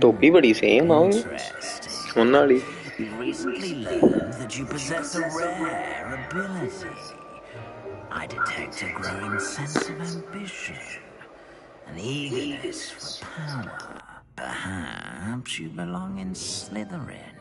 टोपी बड़ी सेम है उन्नाली You've recently learned that you possess a rare ability. I detect a growing sense of ambition, an eagerness for power. Perhaps you belong in Slytherin.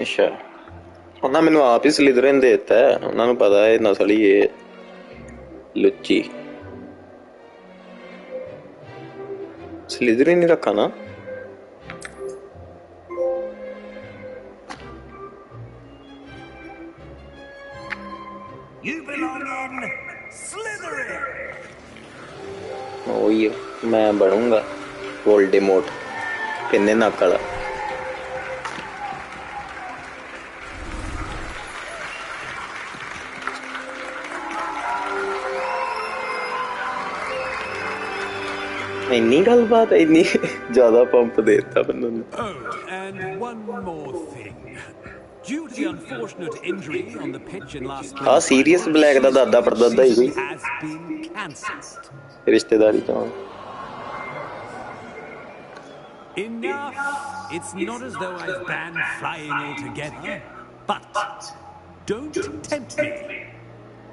अच्छा उन्हें मैनू आप ही Slytherin दे दिता है उन्होंने पता है नस्ल ही है लुच्ची स्लिदरिन ही रखा ना You belong in Slytherin. वही है मैं बनूंगा वोल्डेमॉर्ट किन्ने नक वाला इन्नी गलबात है इन्नी ज्यादा पंप देता बंदों ने Oh, and one more thing. Due to the unfortunate injury on the pitch in last हाँ सीरियस ब्लैक दा दादा परदादा ही कोई has been cancelled. रिश्तेदारी तो Enough. It's not as though I've banned flying altogether, but don't tempt me.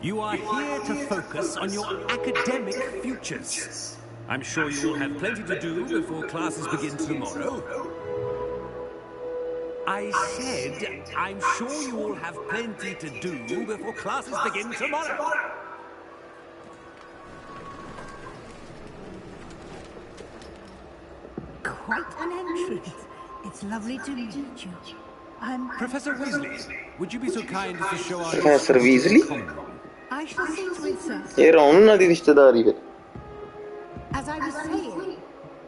You are here to focus on your academic futures. I'm sure you will have plenty to do before classes begin tomorrow. I said, I'm sure you will have plenty to do before classes begin tomorrow. Quite an entrance. It's lovely to meet you. I'm Professor Weasley, would you be so kind as to show our Professor Weasley? I shall see to it, sir. ये रोन ना दी रिश्तेदारी है As I was saying,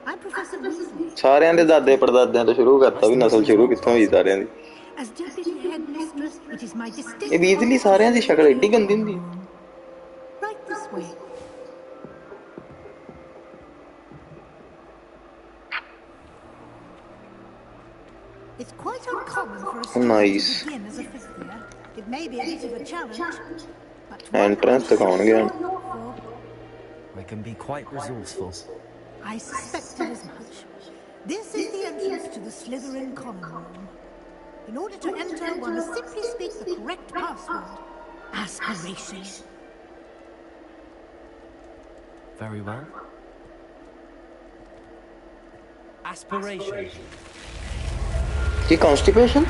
I'm Professor Weasley. सारे आंदे दादे परदादे तो शुरू करता भी नस्ल शुरू कित्थों हुई सारे आंदी As deputy headmistress, it is my distinct ये Weasley सारे आंदी शक्ल एडी गंदी हुंदी right this way. It's quite uncommon for a student Nice. to begin as a fifth year. It may be a bit of a challenge, but Entrance दिखाऊंगे हम We can be quite resourceful. I suspected as much. This is the entrance to the Slytherin common room. In order to enter, one must simply speak the correct password. Aspiration. Very well. Aspiration. ये constipation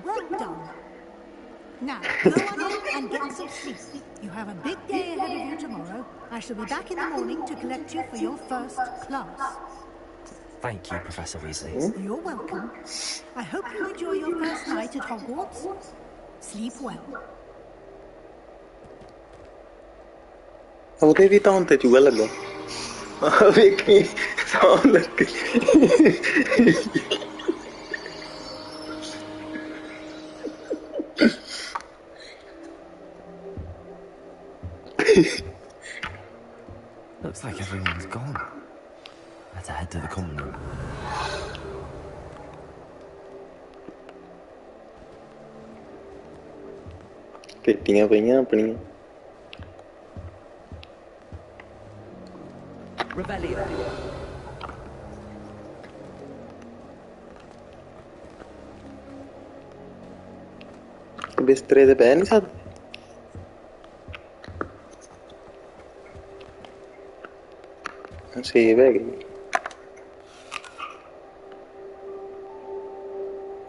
Well done. Now, go on in and get some sleep. You have a big day ahead of you tomorrow. I shall be back in the morning to collect you for your first class. Thank you, Professor Weasley. You're welcome. I hope you enjoy your first night at Hogwarts. Sleep well. ਉਹਦੇ ਵੀ ਤਾਂ ਹੁਣ ਤੇ ਚੂਹਾ ਲੱਗਾ ਵੇਖੀ ਸੌਂ ਲੱਗ Looks like everyone's gone. Better head to the common room. ਪੇਟੀਆਂ ਪਈਆਂ ਆਪਣੀਆਂ Rebellion. ਬਿਸਤਰੇ ਤੇ ਪੈ ਨਹੀਂ ਸਕਦੇ ਸੇਵ ਹੈਗੀ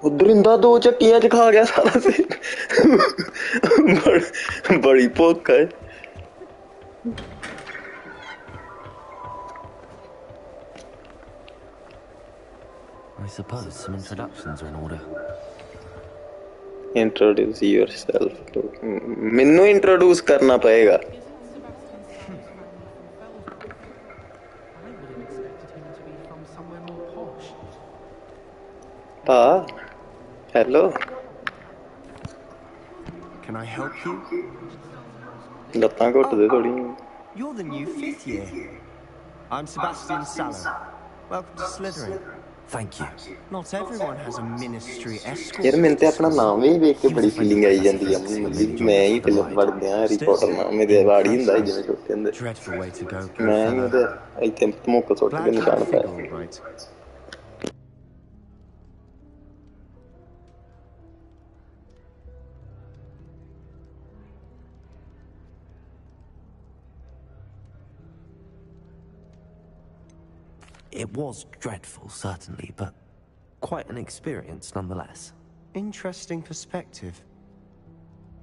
दरिंदा 2 चक्कियां च खा गया सारा से बड़ी भुख है। I suppose some introductions are in order. Introduce yourself to मैनू इंट्रोड्यूस करना पड़ेगा। Isn't Sebastian Sal's family from Fellsborough? I would have expected him to be from somewhere more posh. Hello Can I help you? लत्तां घुट दे थोड़ी। You're the new 5th year. I'm Sebastian Sallow. Welcome to Slytherin. Thank you. Not everyone has a ministry escort. यार मैंने ते अपना नाम भी देख के बड़ी फीलिंग आई जाती है मैं ही फिल्म पढ़ दिया हैरी पॉटर नाम मेरे बाड़ी हुंदा है जिवें छोटे हुंदे Dreadful way to go, मैं poor ही fellow. ओदे इत्थे धमोक सुੱਟ के Glad you're निशान a fig, पाया। all right. It was dreadful, certainly, but quite an experience nonetheless. Interesting perspective.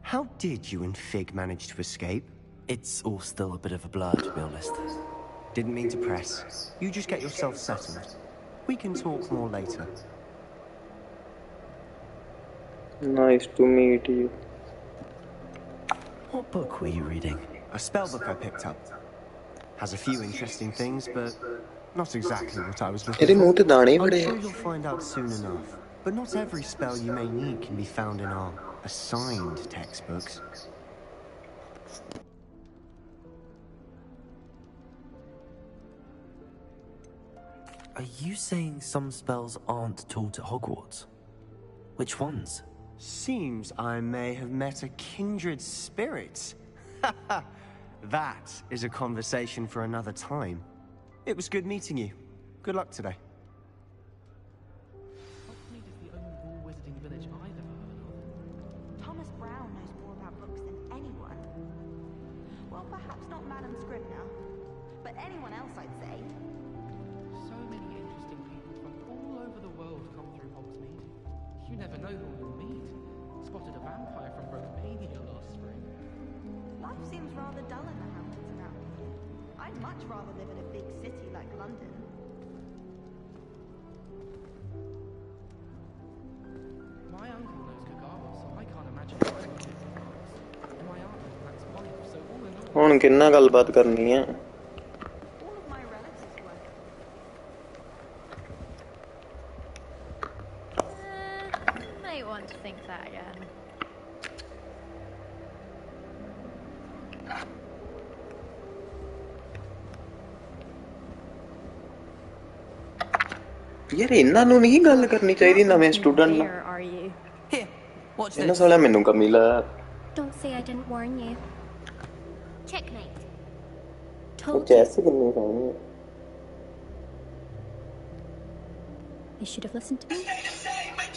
How did you and Fig manage to escape? It's all still a bit of a blur, to be honest. Didn't mean to press. You just get yourself settled. We can talk more later. Nice to meet you। What book were you reading? A spellbook I picked up. Has a few interesting things, but not exactly what I was looking तेरे मुंह for. ते दाने I'm बड़े sure हैं। you'll find out soon enough. But not every spell you may need can be found in our assigned textbooks. Are you saying some spells aren't taught at Hogwarts? Which ones? Seems I may have met a kindred spirit. That is a conversation for another time. It was good meeting you. Good luck today. Hogsmeade is the only war wizarding village I've ever heard of. Thomas Brown knows more about books than anyone. Well, perhaps not Madam Scribner, but anyone else, I'd say. So many interesting people from all over the world come through Hogsmeade. You never know who you'll meet. Spotted a vampire from Romania last spring. Life seems rather dull in the hamlets around here. I'd much rather live in a big city like London. My uncle knows Kagawa, so I can't imagine how it would be for Hogwarts. And my aunt knows Black's wife, so all in all... हुण किन्ना गलबात करनी है? All of my relatives work. Might want to think that again. यार इन्हां नूं नहीं गल करनी चाहिदी नवें स्टूडेंट नाल। Where are you? Here, watch इन्हां this. साला मैनू कमी लाया। Don't say I didn't warn you. Checkmate. वो Told you. चेस किन्नी सोहनी है। You should have listened to me.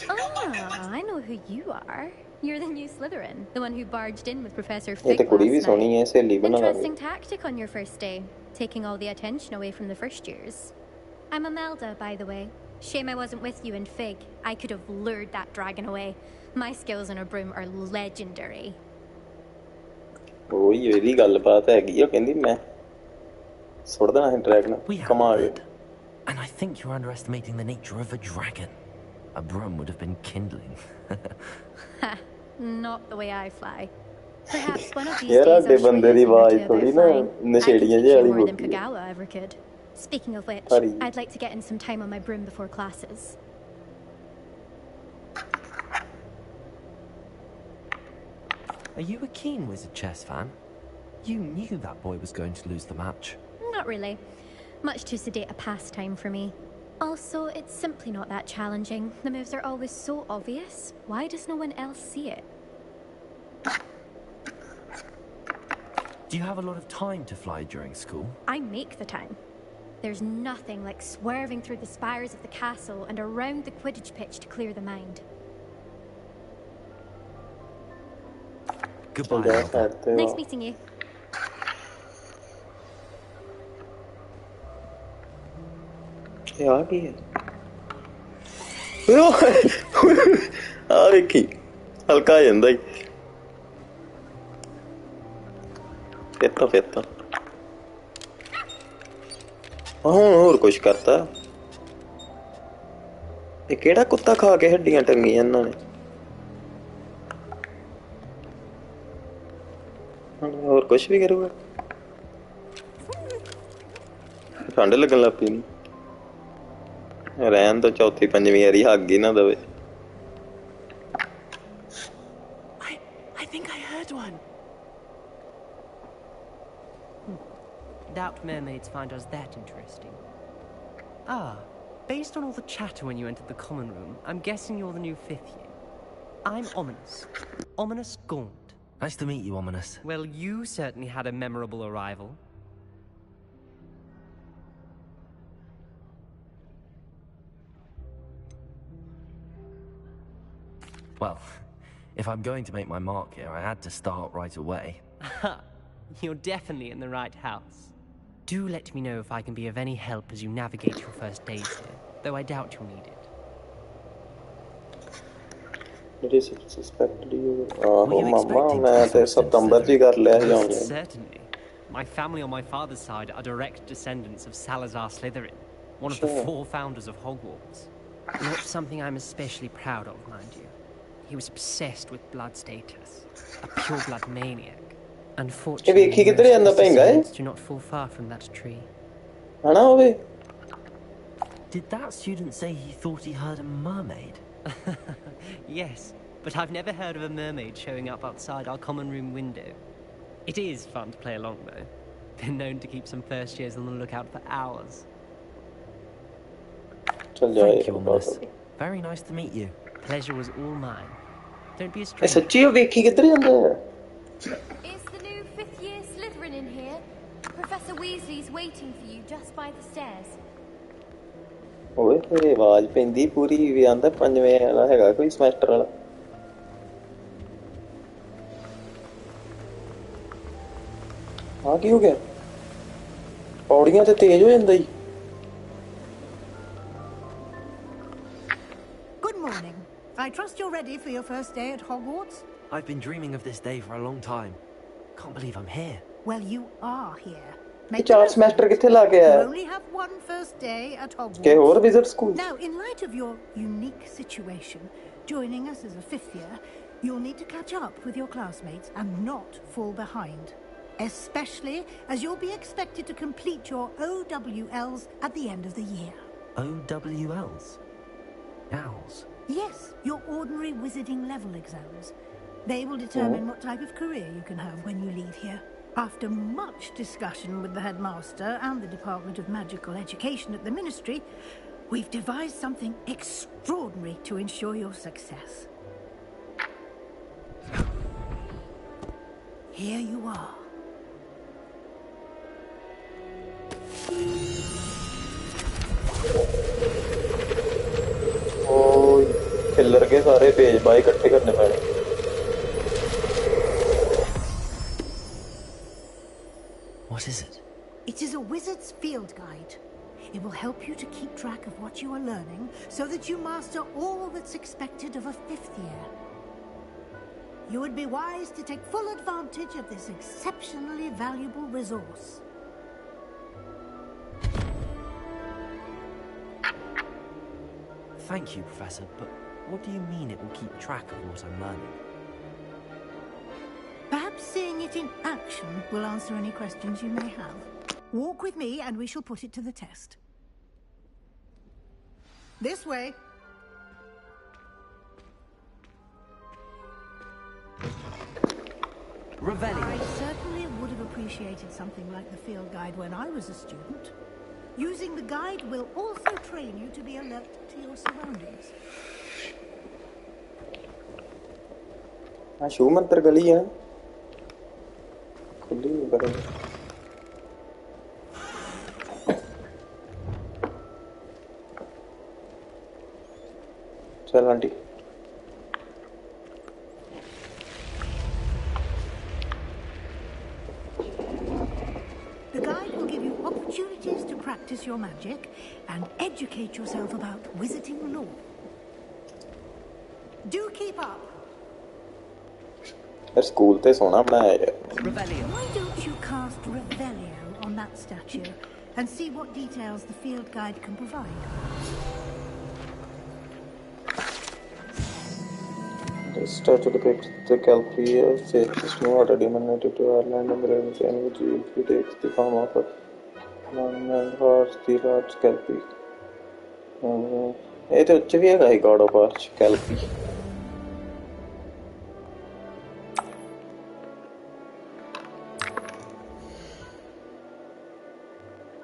Ah, I know who you are. You're the new Slytherin, the one who barged in with Professor ये तो Fig कुड़ी भी last सोहनी night. है सहेली बना ला। Interesting tactic on your first day, taking all the attention away from the first years. I'm Imelda, by the way. Shame I wasn't with you in Fig. I could have lured that dragon away. My skills on a broom are legendary. ਉਹ ਹੀ ਇਹਦੀ ਗੱਲਬਾਤ ਹੈਗੀ ਆ ਕਹਿੰਦੀ ਮੈਂ ਸੁੱਟ ਦੇਣਾ ਹੈ ਡਰੈਗਨ We have ਕਮਾਲ। a bed. And I think you're underestimating the nature of a dragon. A broom would have been kindling. Ha, not the way I fly. Perhaps one of these यार days I'll आडे show बंदे you the a thing or आवाज two थोड़ी about ना flying. I can नशेड़ियां teach J you वाली more than होती है। Kagawa ever could. Speaking of which, Hurry. I'd like to get in some time on my broom before classes. Are you a keen Wizard chess fan? You knew that boy was going to lose the match. Not really. Much too sedate a pastime for me. Also, it's simply not that challenging. The moves are always so obvious. Why does no one else see it? Do you have a lot of time to fly during school? I make the time. There's nothing like swerving through the spires of the castle and around the Quidditch pitch to clear the mind. Goodbye, जा Albert. सकते हो। Nice meeting you. ये आ गई है। ਆ ਵੇਖੀ ਹਲਕਾ ਆ ਜਾਂਦਾ ਹੀ ਫੇਤਾ ਹੁਣ ਹੋਰ ਕੁਛ ਕਰਤਾ ਇਹ ਕਿਹੜਾ ਕੁੱਤਾ ਖਾ ਕੇ ਹੱਡੀਆਂ ਟੰਗੀਆਂ ਇਹਨਾਂ ਨੇ ਹੋਰ ਕੁਛ ਵੀ ਕਰੂਗਾ ਠੰਡ ਲੱਗਣ ਲੱਗ ਪਈ ਰਹਿਣ ਤੋਂ ਚੌਥੀ ਪੰਜਵੀਂ ਵਾਰੀ ਹੱਗ ਹੀ ਨਾ ਦਵੇ I think I heard one. Doubt mermaids find us that interesting. Ah, based on all the chatter when you entered the common room, I'm guessing you're the new 5th year. I'm Ominous. Ominous Gaunt. Nice to meet you, Ominous. Well, you certainly had a memorable arrival. Well, if I'm going to make my mark here, I had to start right away. You're definitely in the right house. Do let me know if I can be of any help as you navigate your first days here, though I doubt you'll need it. It is suspected you. Oh, Mama, मैं September जी कर लिया जाऊँगा. Certainly. My family on my father's side are direct descendants of Salazar Slytherin, one of the 4 founders of Hogwarts. Not something I'm especially proud of, mind you. He was obsessed with blood status, a pure-blood maniac. Unfortunately, most descendants do not fall far from that tree. Did that student say he thought he heard a mermaid? Yes, but I've never heard of a mermaid showing up outside our common room window. It is fun to play along, though. Been known to keep some first years on the lookout for hours. Thank you, Ominous. Very nice to meet you. Pleasure was all mine. Don't be a stranger. सच्ची हो वेखी किधर जांदा है Is the new 5th year Slytherin in here? Professor Weasley's waiting for you just by the stairs. ओए तेरी आवाज पेंदी पूरी भी आंदा पंजवें वाला हैगा कोई सेमेस्टर वाला आ की हो गया पौड़ियां ते तेज हो जांदा ही Good morning. I trust you're ready for your first day at Hogwarts? I've been dreaming of this day for a long time. Can't believe I'm here. Well, you are here. ये 4 semester किथे ला के आया You only have one first day at Hogwarts. के और visit school Now, in light of your unique situation, joining us as a 5th year, you'll need to catch up with your classmates and not fall behind. Especially as you'll be expected to complete your OWLs at the end of the year. OWLs? Owls? Yes, your ordinary wizarding level exams. They will determine what type of career you can have when you leave here. After much discussion with the headmaster and the Department of Magical Education at the Ministry, we've devised something extraordinary to ensure your success. Here you are. Khillar के सारे page bye इकट्ठे करने पैने What is it? It is a wizard's field guide. It will help you to keep track of what you are learning so that you master all that's expected of a 5th year. You would be wise to take full advantage of this exceptionally valuable resource. Thank you, Professor, but what do you mean it will keep track of what I'm learning? Perhaps seeing it in action will answer any questions you may have. Walk with me and we shall put it to the test. This way. Revelio. I certainly would have appreciated something like the field guide when I was a student. Using the guide will also train you to be alert to your surroundings. शू मंत्र गली है खुली बड़े चल aunty The guide will give you opportunities to practice your magic and educate yourself about wizarding lore. Do keep up. यार school ते सोना बनाया यार. Why don't you cast Revelio on that statue and see what details the field guide can provide? The statue depicts the Caliph of faith, somewhat a demon native to Ireland and the in which he takes the form of a man horse, the large Caliph. ਇਹ ਤੇ ਉੱਚ ਵੀ ਹੈਗਾ ਹੀ God of War Caliph.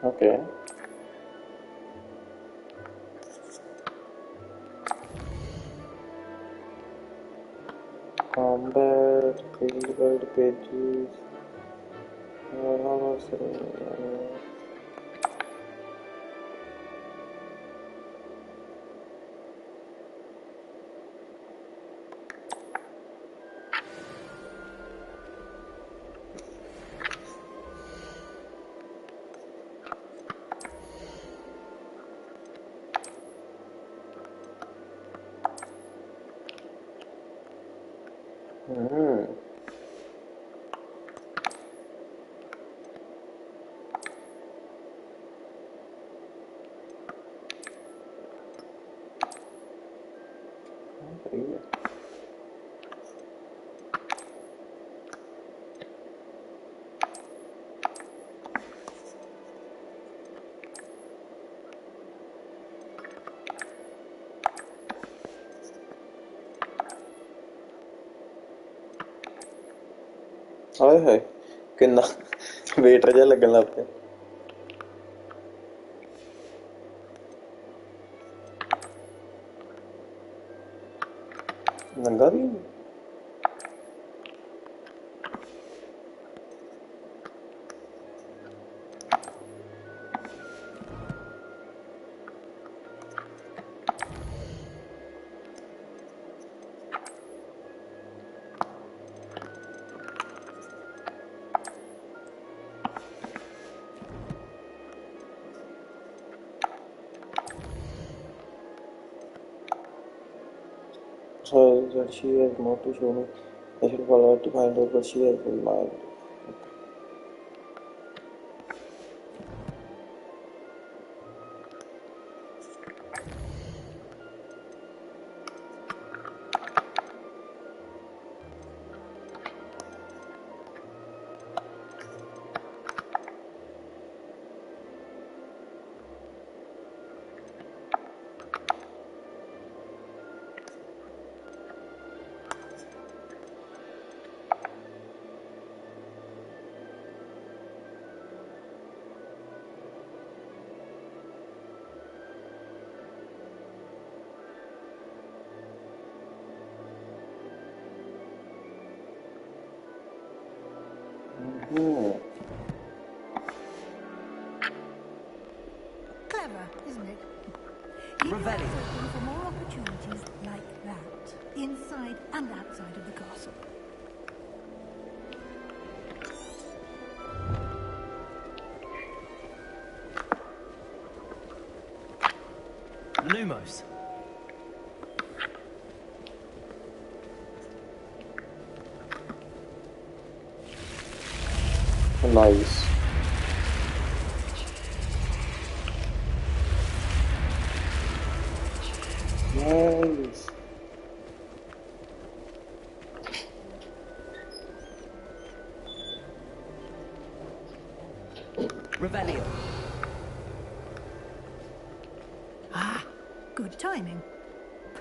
Okay. Combat, field guide pages. ਹਾਏ ਹਾਏ ਕਿੰਨਾ wait ਜਿਹਾ ਲੱਗਣ ਲੱਗ ਪਿਆ ਨੰਗਾ ਵੀ So that she has more to show me. I should follow her to find out what she has in mind. Clever, isn't it? Keep your eyes open for more opportunities like that, inside and outside of the castle. Lumos. Nice. Nice. Revelio. Ah, good timing.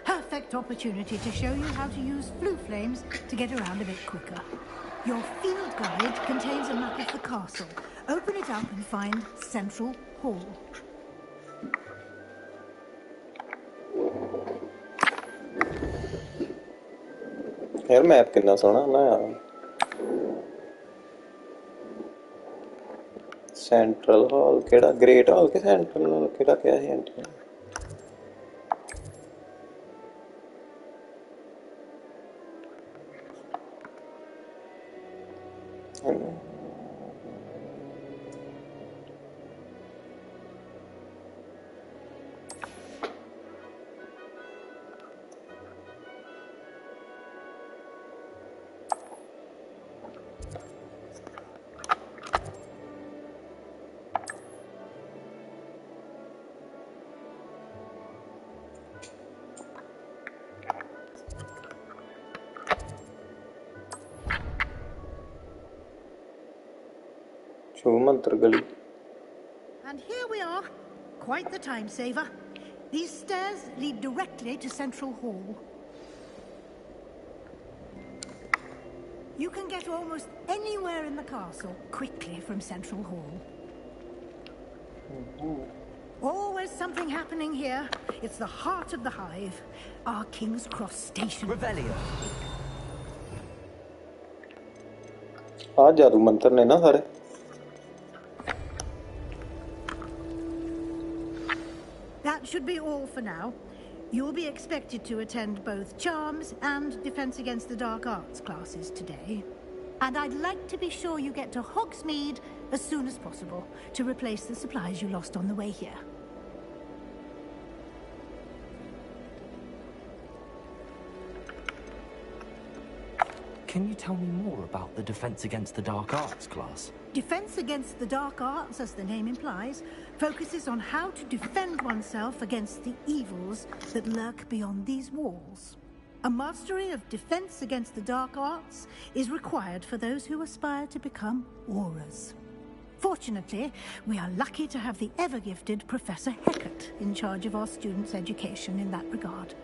Perfect opportunity to show you how to use flue flames to get around a bit quicker. Your field guide contains a map of the castle. Open it up and find Central Hall. यार map कितना सोना ना यार central hall केड़ा great hall के central hall केड़ा क्या है एंट्री ਮੰਤਰ ਗਲੀ And here we are. Quite the time saver. These stairs lead directly to Central Hall. You can get almost anywhere in the castle quickly from Central Hall. Always something happening here. It's the heart of the hive. Our King's Cross station. Revelio. ਆ ਜਾਦੂ ਮੰਤਰ ਨੇ ਨਾ ਸਾਰੇ That should be all for now. You'll be expected to attend both Charms and Defense Against the Dark Arts classes today. And I'd like to be sure you get to Hogsmeade as soon as possible to replace the supplies you lost on the way here. Can you tell me more about the Defense Against the Dark Arts class? Defense Against the Dark Arts, as the name implies, focuses on how to defend oneself against the evils that lurk beyond these walls. A mastery of Defense Against the Dark Arts is required for those who aspire to become Aurors. Fortunately, we are lucky to have the ever-gifted Professor Hecat in charge of our students' education in that regard.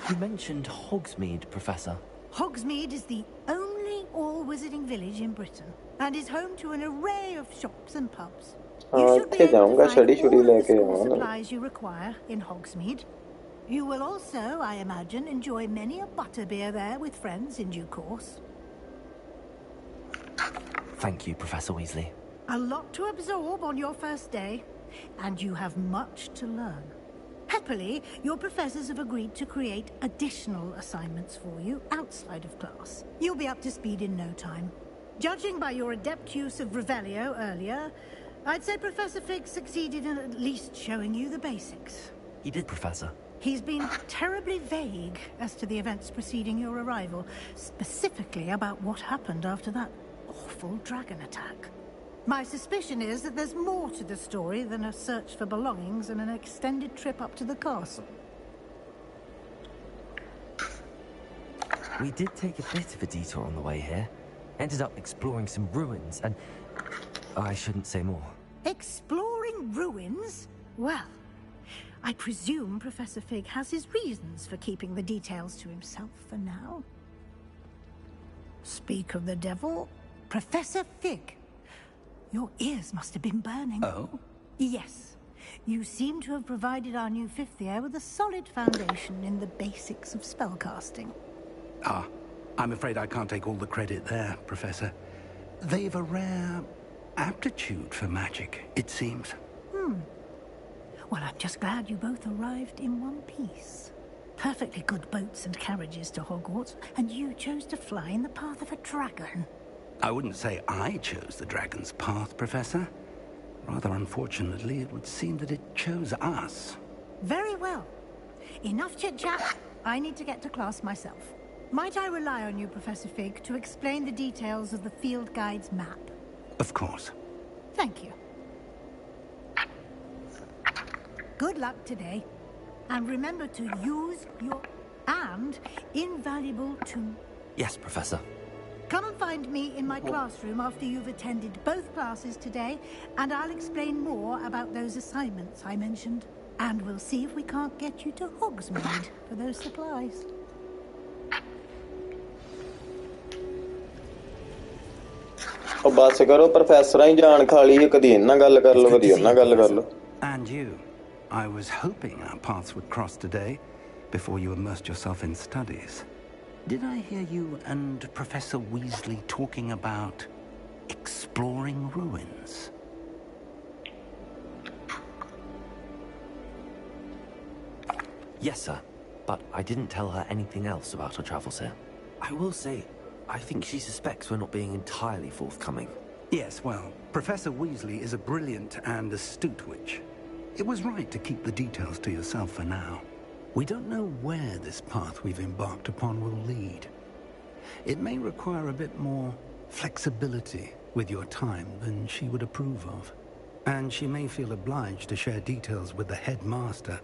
You mentioned Hogsmeade, Professor. Hogsmeade is the only all-wizarding village in Britain and is home to an array of shops and pubs. You should be able to find all of the school supplies you require in Hogsmeade. You will also, I imagine, enjoy many a butterbeer there with friends in due course. Thank you, Professor Weasley. A lot to absorb on your first day, and you have much to learn. Happily, your professors have agreed to create additional assignments for you outside of class. You'll be up to speed in no time. Judging by your adept use of Revelio earlier, I'd say Professor Fig succeeded in at least showing you the basics. He did, Professor. He's been terribly vague as to the events preceding your arrival, specifically about what happened after that awful dragon attack. My suspicion is that there's more to the story than a search for belongings and an extended trip up to the castle. We did take a bit of a detour on the way here. Ended up exploring some ruins and... I shouldn't say more. Exploring ruins? Well, I presume Professor Fig has his reasons for keeping the details to himself for now. Speak of the devil, Professor Fig. Your ears must have been burning. Oh? Yes. You seem to have provided our new fifth year with a solid foundation in the basics of spellcasting. Ah, I'm afraid I can't take all the credit there, Professor. They've a rare aptitude for magic, it seems. Well, I'm just glad you both arrived in one piece. Perfectly good boats and carriages to Hogwarts, and you chose to fly in the path of a dragon. I wouldn't say I chose the dragon's path, Professor. Rather unfortunately, it would seem that it chose us. Very well. Enough chit-chat. I need to get to class myself. Might I rely on you, Professor Fig, to explain the details of the field guide's map? Of course. Thank you. Good luck today. And remember to use your... and invaluable tool. Yes, Professor. Come and find me in my classroom after you've attended both classes today, and I'll explain more about those assignments I mentioned. And we'll see if we can't get you to Hogsmeade for those supplies. ਉਹ ਬਸ ਕਰੋ ਪ੍ਰੋਫੈਸਰਾਂ ਹੀ ਜਾਣ ਖਾ ਲਈ ਕਦੀ ਇਹਨਾਂ ਗੱਲ ਕਰ ਲਓ ਕਦੀ ਉਹਨਾਂ ਗੱਲ ਕਰ ਲਓ And you. I was hoping our paths would cross today before you immersed yourself in studies. Did I hear you and Professor Weasley talking about exploring ruins? Yes, sir. But I didn't tell her anything else about our travels here. I will say, I think she suspects we're not being entirely forthcoming. Yes, well, Professor Weasley is a brilliant and astute witch. It was right to keep the details to yourself for now. We don't know where this path we've embarked upon will lead. It may require a bit more flexibility with your time than she would approve of. And she may feel obliged to share details with the headmaster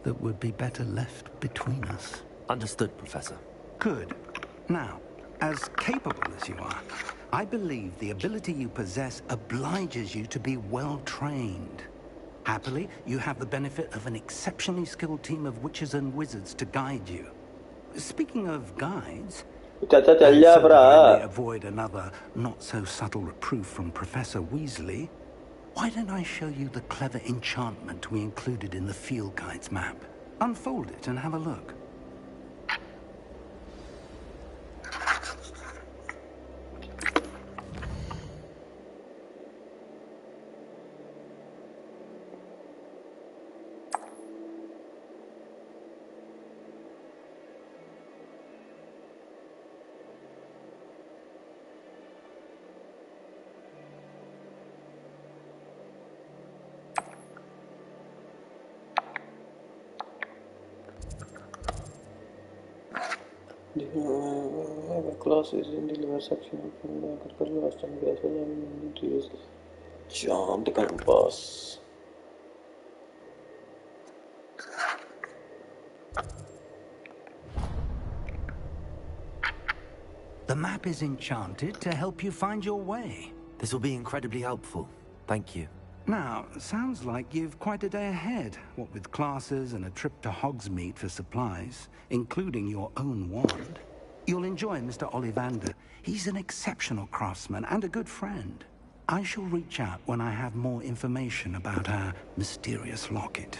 that would be better left between us. Understood, Professor. Good. Now, As capable as you are, I believe the ability you possess obliges you to be well trained. Happily, you have the benefit of an exceptionally skilled team of witches and wizards to guide you. Speaking of guides, चाचा चल and जा so that भरा I may avoid another not-so-subtle reproof from Professor Weasley, why don't I show you the clever enchantment we included in the field guide's map? Unfold it and have a look. The classes in the lower section from the critical last and gas and use charmed compass. The map is enchanted to help you find your way. This will be incredibly helpful. Thank you. Now, sounds like you've quite a day ahead, what with classes and a trip to Hogsmeade for supplies, including your own wand. You'll enjoy Mr. Ollivander. He's an exceptional craftsman and a good friend. I shall reach out when I have more information about our mysterious locket.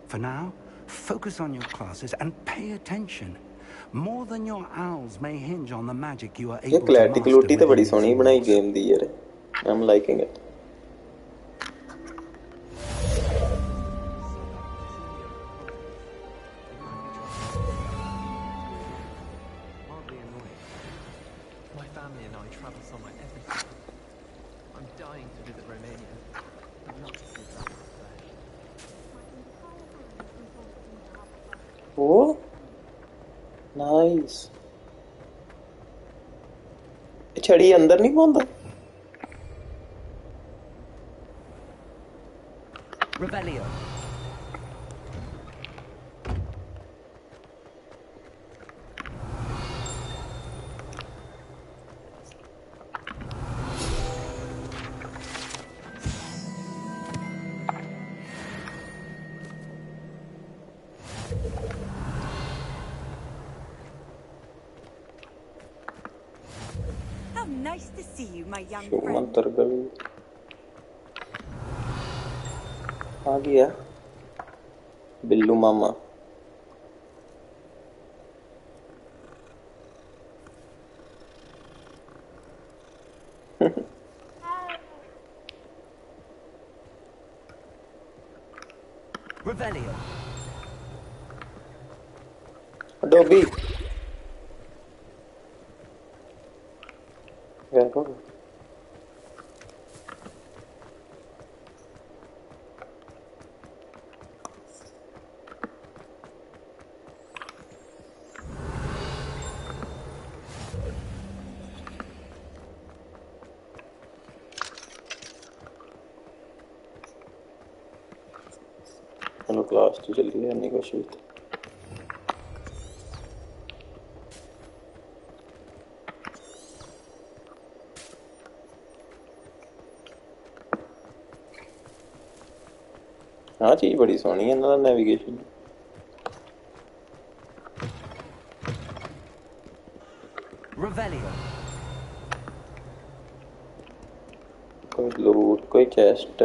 For now, focus on your classes and pay attention. More than your owls may hinge on the magic you are able to master तो बड़ी within Sohni these बनाई walls. Game दी यार. I'm liking it. My family and I travel somewhere every summer. I'm dying to visit Romania. I'd love to see Dracula's flesh. Oh, nice. छड़ी अंदर नहीं पहुंचता. Revelio. How nice to see you, my young Shiv friend. मंत्र गली आ गया बिल्लू मामा. Revelio. Dobby क्या करो. चलो क्लास तो जल्दी है नहीं कुछ भी. हाँ चीज बड़ी सोहनी है इन्हां दा नेविगेशन. Revelio. कोई लूट कोई chest.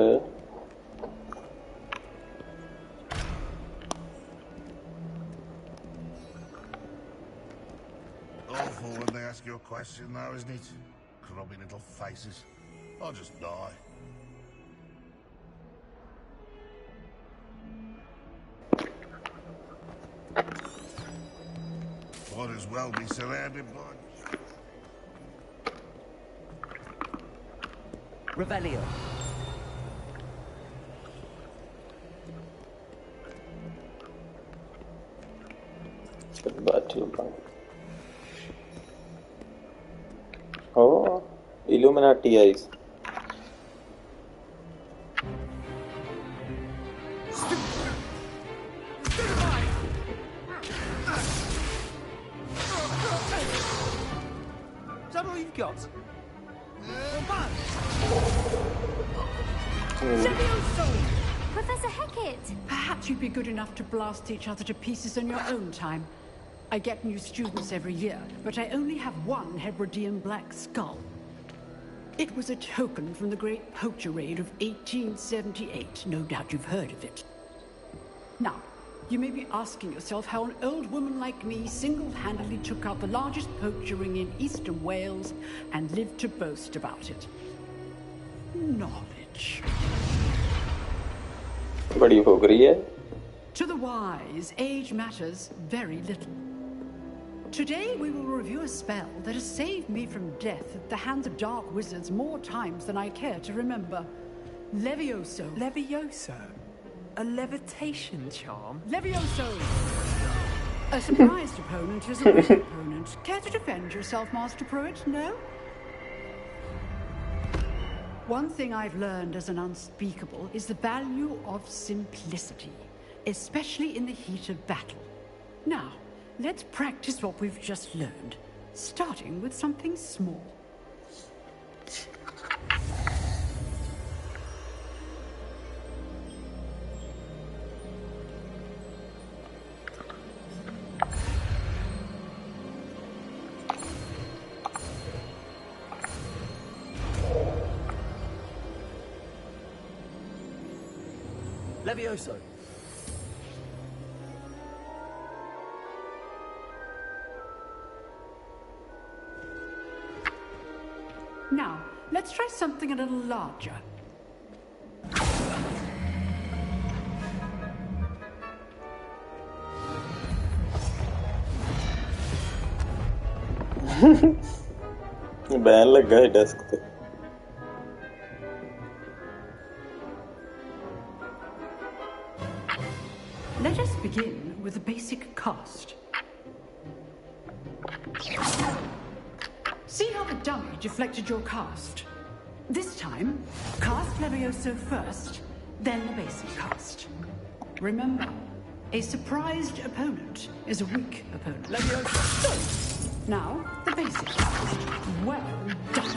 Awful when they ask you a question, though, isn't it? Grubby little faces. I'll just die. Might as well be surrounded by... Revelio. Battle Bank. Oh, Illuminati eyes. that all you've got? Professor Hecat! Perhaps you'd be good enough to blast each other to pieces in your own time. I get new students every year, but I only have one Hebridean black skull. It was a token from the Great Poacher Raid of 1878. No doubt you've heard of it. Now, you may be asking yourself how an old woman like me single-handedly took out the largest poacher ring in eastern Wales and lived to boast about it. Knowledge. बड़ी हो गई है. To the wise, age matters very little. Today we will review a spell that has saved me from death at the hands of dark wizards more times than I care to remember. Levioso. Levioso? A levitation charm? Levioso! A surprised opponent is a wizard opponent. Care to defend yourself, Master Pruitt? No? One thing I've learned as an unspeakable is the value of simplicity, especially in the heat of battle. Now, let's practice what we've just learned, starting with something small. Levioso. Now, let's try something a little larger. Ban लगा है desk पे. Let us begin with a basic cast. See how the dummy deflected your cast? This time, cast Levioso first, then the basic cast. Remember, a surprised opponent is a weak opponent. Levioso! Now, the basic cast. Well done.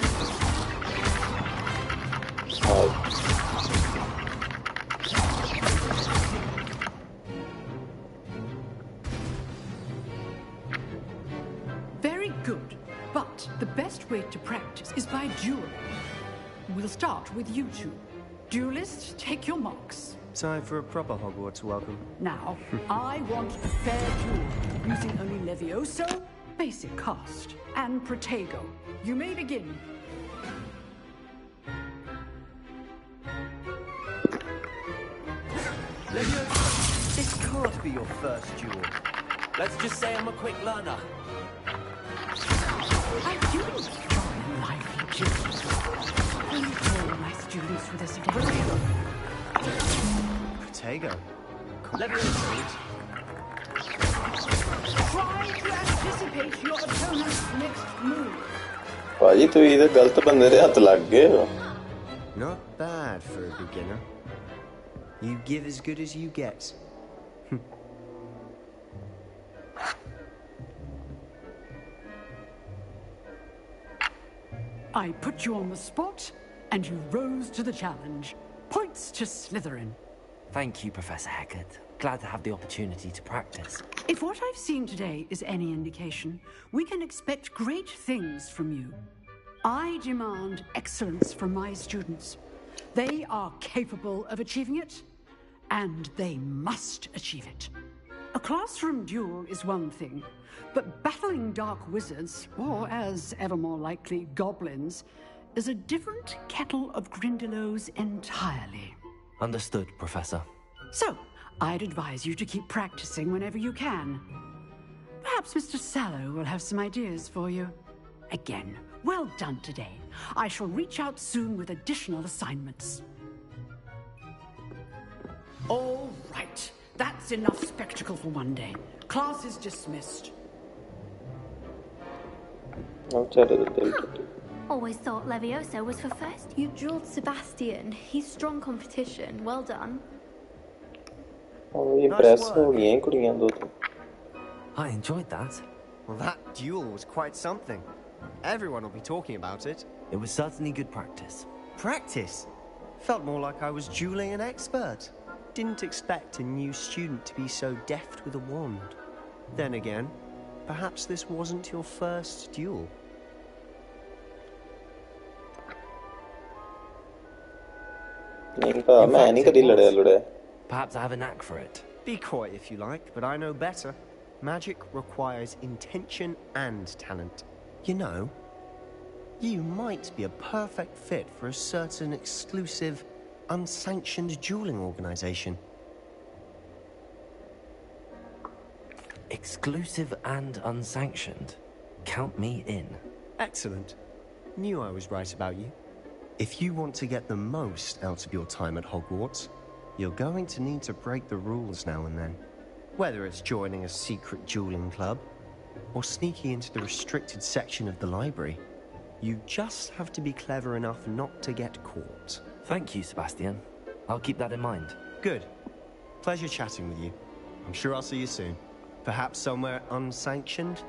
Very good, but the best way to practice is by dueling. We'll start with you two. Duelists, take your marks. Time for a proper Hogwarts welcome. Now, I want a fair duel, using only Levioso, basic cast, and Protego. You may begin. Levioso, this can't be your first duel. Let's just say I'm a quick learner. I do enjoy lively duels. Only all my students for this again. Protego. Levioso. Try to anticipate your opponent's next move. भाई तू इधर गलत बंदे रे हाथ लग गए हो. Not bad for a beginner. You give as good as you get. I put you on the spot, and you rose to the challenge. Points to Slytherin. Thank you, Professor Hecat. Glad to have the opportunity to practice. If what I've seen today is any indication, we can expect great things from you. I demand excellence from my students. They are capable of achieving it, and they must achieve it. A classroom duel is one thing, but battling dark wizards, or as ever more likely, goblins, is a different kettle of Grindylows entirely. Understood, Professor. So, I'd advise you to keep practicing whenever you can. Perhaps Mr. Sallow will have some ideas for you. Again, well done today. I shall reach out soon with additional assignments. All right. That's enough spectacle for one day. Class is dismissed. Always thought Levioso was for first. You drilled Sebastian. He's strong competition. Well done. I enjoyed that. Well, that duel was quite something. Everyone will be talking about it. It was certainly good practice. Practice? Felt more like I was dueling an expert. Didn't expect a new student to be so deft with a wand. Then again, perhaps this wasn't your first duel. Perhaps I have a knack for it. Be coy if you like, but I know better. Magic requires intention and talent. You know, you might be a perfect fit for a certain exclusive, unsanctioned dueling organization. Exclusive and unsanctioned? Count me in. Excellent. Knew I was right about you. If you want to get the most out of your time at Hogwarts, you're going to need to break the rules now and then. Whether it's joining a secret dueling club, or sneaking into the restricted section of the library, you just have to be clever enough not to get caught. Thank you, Sebastian. I'll keep that in mind. Good. Pleasure chatting with you. I'm sure I'll see you soon. Perhaps somewhere unsanctioned?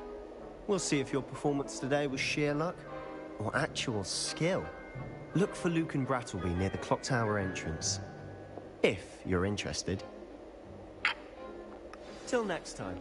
We'll see if your performance today was sheer luck, or actual skill. Look for Luke and Brattleby near the clock tower entrance. If you're interested. Till next time.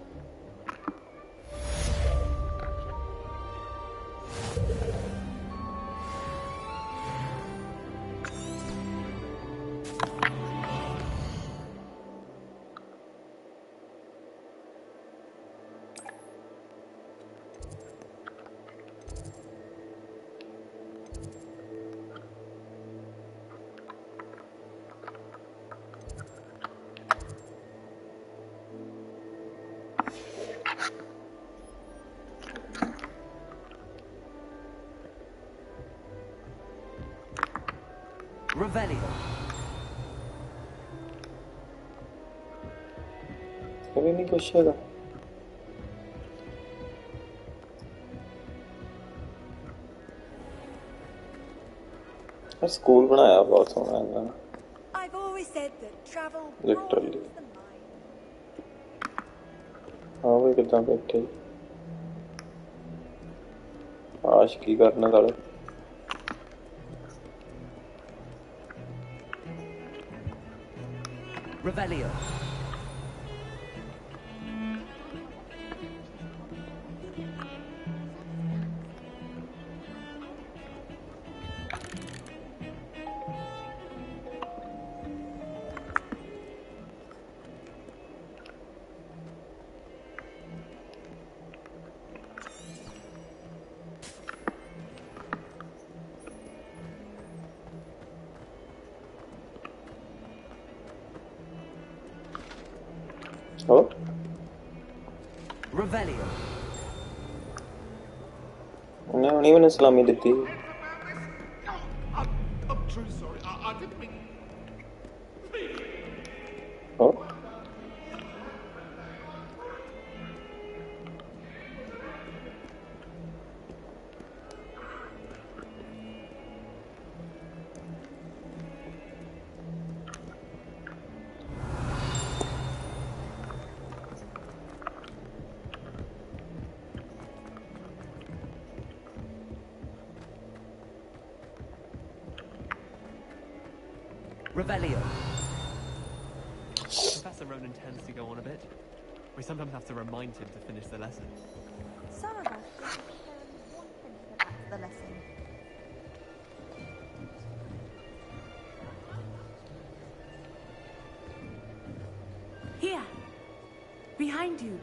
Revelio. अभी नहीं पूछेगा school बनाया बहुत सोहना है I've always said that travel literally हाँ भाई कितना बैठे आशिकी करने वाले Revelio. Oh? Revelio. No, even Islami did the. I'm truly sorry. I didn't mean. Oh? Revelio. Professor Ronan tends to go on a bit. We sometimes have to remind him to finish the lesson. Some of us don't necessarily want him to go back to the lesson. Here. Behind you.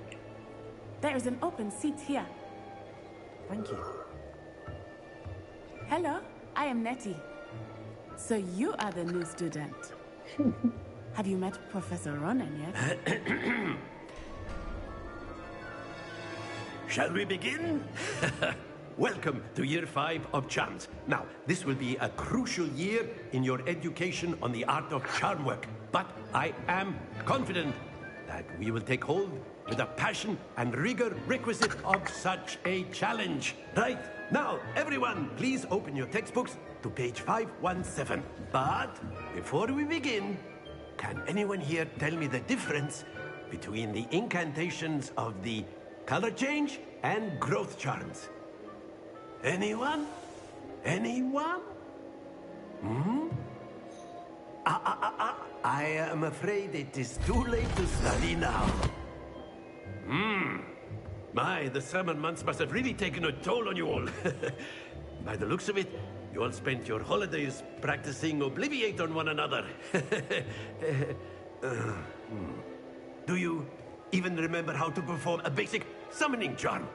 There is an open seat here. Thank you. Hello, I am Nettie. So you are the new student. Have you met Professor Ronan yet? Shall we begin? Welcome to Year 5 of Charms. Now, this will be a crucial year in your education on the art of charm work. But I am confident that we will take hold with the passion and rigor requisite of such a challenge. Right, now, everyone, please open your textbooks to page 517. But before we begin, can anyone here tell me the difference between the incantations of the color change and growth charms? Anyone? Anyone? Hmm? I am afraid it is too late to study now. My, the summer months must have really taken a toll on you all. By the looks of it, you all spent your holidays practicing Obliviate on one another. Do you even remember how to perform a basic summoning charm?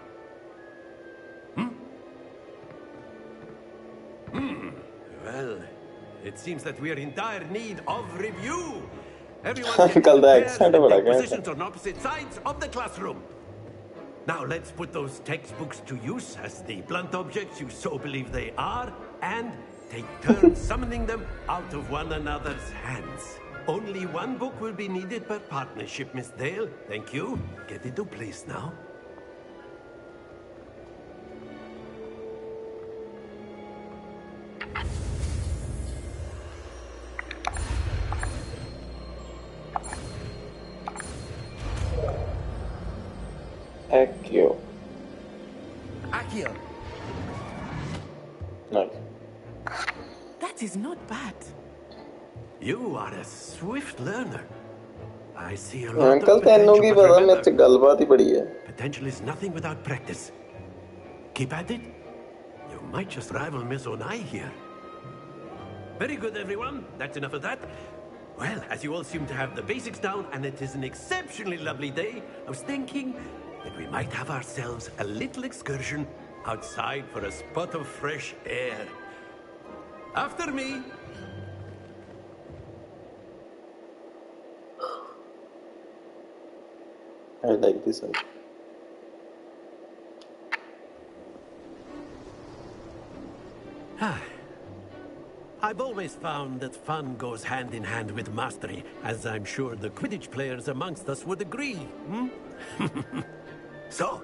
Well, it seems that we are in dire need of review. Everyone get into Uncle, the pairs accent and बड़ा take क्या है? positions on opposite sides of the classroom. Now let's put those textbooks to use as the blunt objects you so believe they are, and take turns summoning them out of one another's hands. Only one book will be needed per partnership, Miss Dale. Thank you. Get into place now. Accio. Akio, Nice. that is not bad. You are a swift learner. I see a lot Uncle, of तेनों potential, की but पता मेरे remember, से गलबात ही बड़ी है. potential is nothing without practice. Keep at it. You might just rival Miss Onai here. Very good, everyone. That's enough of that. Well, as you all seem to have the basics down, and it is an exceptionally lovely day, I was thinking that we might have ourselves a little excursion outside for a spot of fresh air. After me. I like this one. I've always found that fun goes hand in hand with mastery, as I'm sure the Quidditch players amongst us would agree. So,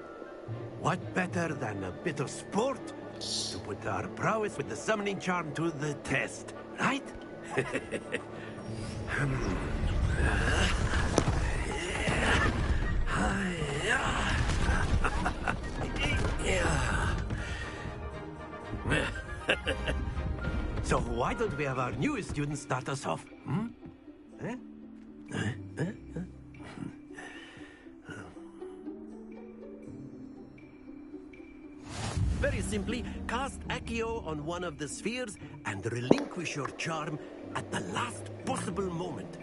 what better than a bit of sport to put our prowess with the summoning charm to the test, right? So why don't we have our newest student start us off? Very simply, cast Accio on one of the spheres and relinquish your charm at the last possible moment.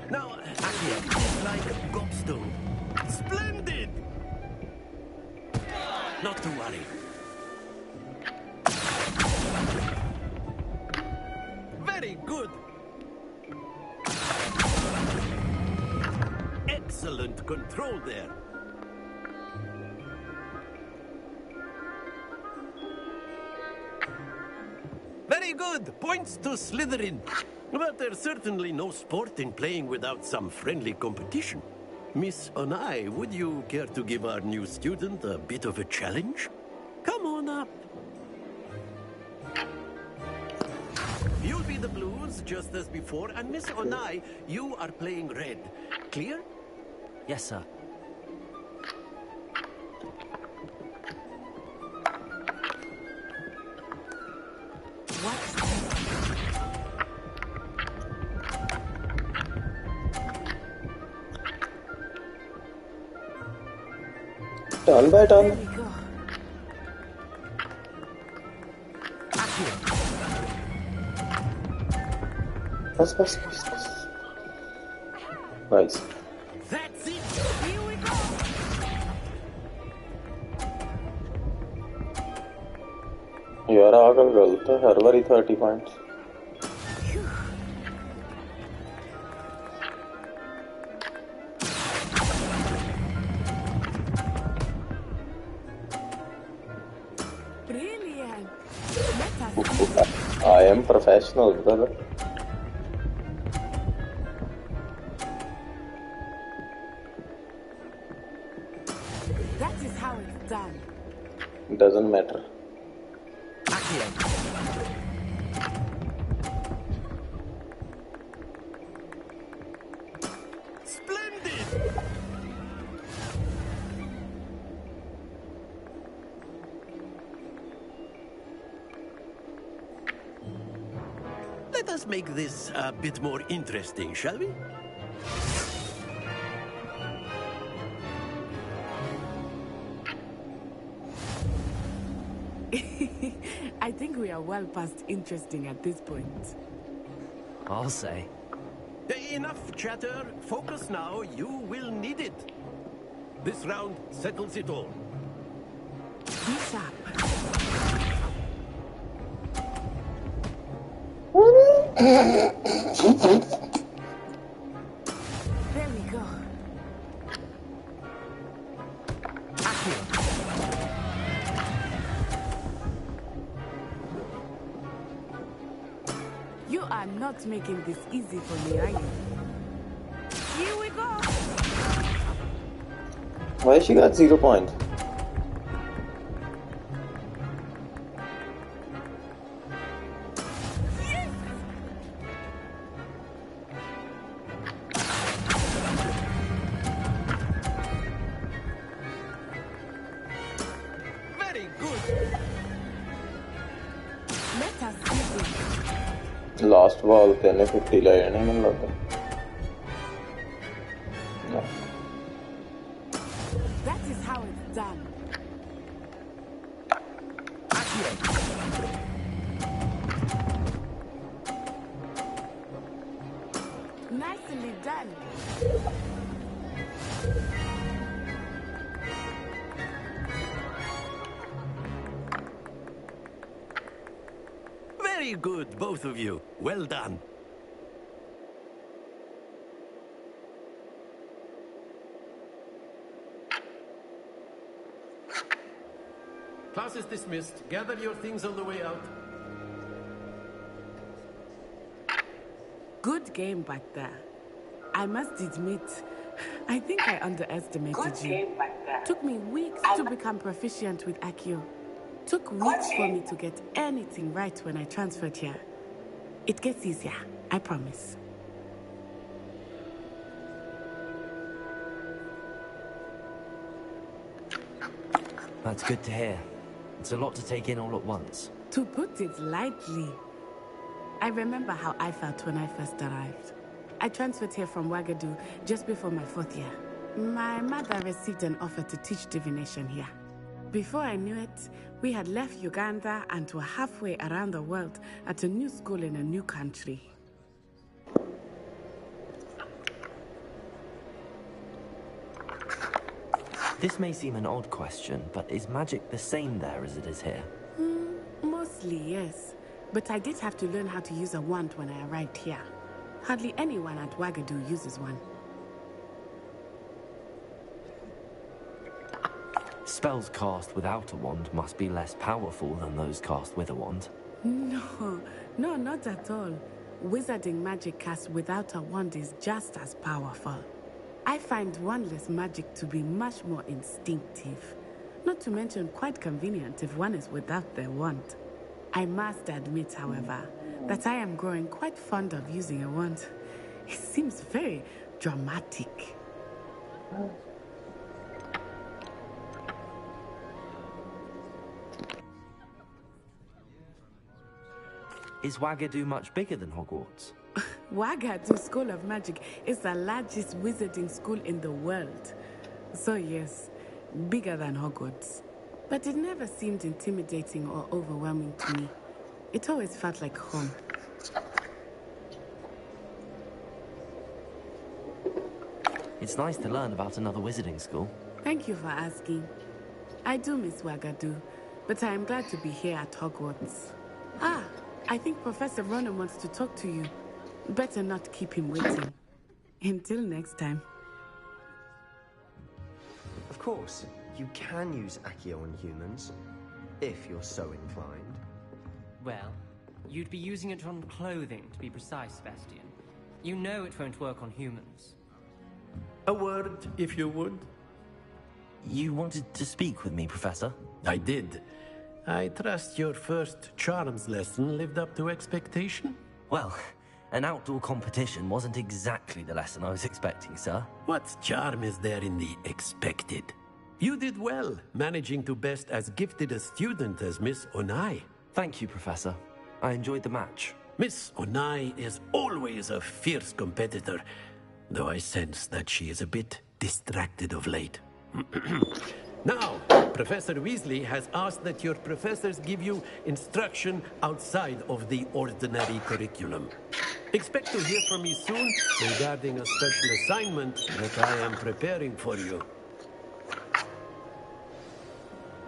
Now, Accio is like gobstone. Splendid! Not to worry. Very good. Excellent control there. Very good. Points to Slytherin. But there's certainly no sport in playing without some friendly competition. Miss Onai, would you care to give our new student a bit of a challenge? Come on up. You'll be the blues, just as before, and Miss Onai, you are playing red. Clear? Yes, sir. Turn by turn. Bas. Nice. That's it. Here we go. यार आकर गलत है हर बारी 30 points. Brilliant. I am professional, brother. That is how it's done. Doesn't matter. Splendid! let us make this a bit more interesting, shall we? I think we are well past interesting at this point. I'll say. Enough chatter. Focus now. You will need it. This round settles it all. Be sharp. There we go. You are not making this easy for me, are you? Here we go. Why she got 0 point? Very good. Let us see this. Last ball पे ने 50 लाया नहीं मन लगता. No. That is how it's done. Nicely done. Very good, both of you. Well done. Class is dismissed. Gather your things on the way out. Good game back there. I must admit, I think I underestimated you. Took me weeks to become proficient with Accio. Took weeks for me to get anything right when I transferred here. It gets easier, I promise. That's good to hear. It's a lot to take in all at once. To put it lightly, I remember how I felt when I first arrived. I transferred here from Ouagadougou just before my 4th year. My mother received an offer to teach divination here. Before I knew it, we had left Uganda and were halfway around the world at a new school in a new country. This may seem an odd question, but is magic the same there as it is here? Mostly, yes. But I did have to learn how to use a wand when I arrived here. Hardly anyone at Ouagadougou uses one. Spells cast without a wand must be less powerful than those cast with a wand. No, not at all. Wizarding magic cast without a wand is just as powerful. I find wandless magic to be much more instinctive. Not to mention quite convenient if one is without their wand. I must admit, however, that I am growing quite fond of using a wand. It seems very dramatic. Is Ouagadougou much bigger than Hogwarts? Ouagadougou School of Magic is the largest wizarding school in the world. So yes, bigger than Hogwarts. But it never seemed intimidating or overwhelming to me. It always felt like home. It's nice to learn about another wizarding school. Thank you for asking. I do miss Ouagadougou, but I am glad to be here at Hogwarts. Ah, I think Professor Ronan wants to talk to you. Better not keep him waiting. Until next time. Of course, you can use Accio on humans, if you're so inclined. Well, you'd be using it on clothing, to be precise, Sebastian. You know it won't work on humans. A word, if you would. You wanted to speak with me, Professor? I did. I trust your first charms lesson lived up to expectation? Well, an outdoor competition wasn't exactly the lesson I was expecting, sir. What charm is there in the expected? You did well, managing to best as gifted a student as Miss Onai. Thank you, Professor. I enjoyed the match. Miss Onai is always a fierce competitor, though I sense that she is a bit distracted of late. Now, Professor Weasley has asked that your professors give you instruction outside of the ordinary curriculum. Expect to hear from me soon regarding a special assignment that I am preparing for you.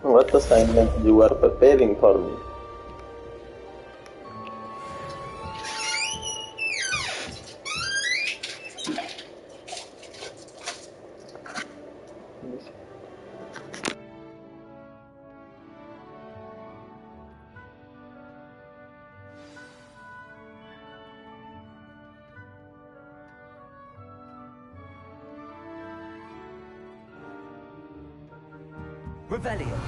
What assignment you are preparing for me? Revelio.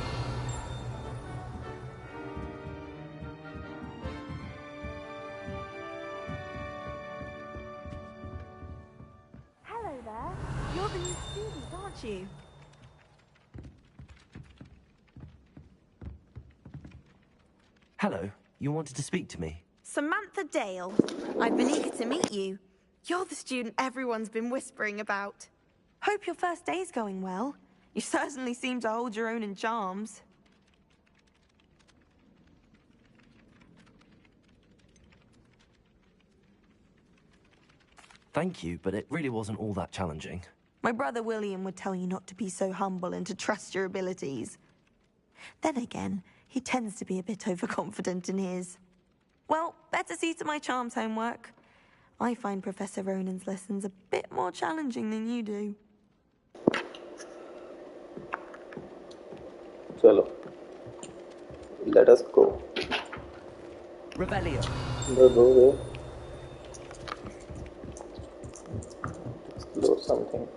Hello there. You're the new student, aren't you? Hello. You wanted to speak to me? Samantha Dale. I've been eager to meet you. You're the student everyone's been whispering about. Hope your first day's going well. You certainly seem to hold your own in charms. Thank you, but it really wasn't all that challenging. My brother William would tell you not to be so humble and to trust your abilities. Then again, he tends to be a bit overconfident in his. Well, better see to my charms homework. I find Professor Ronan's lessons a bit more challenging than you do. Chalo. Let us go. Revelio. Go there. Explore something.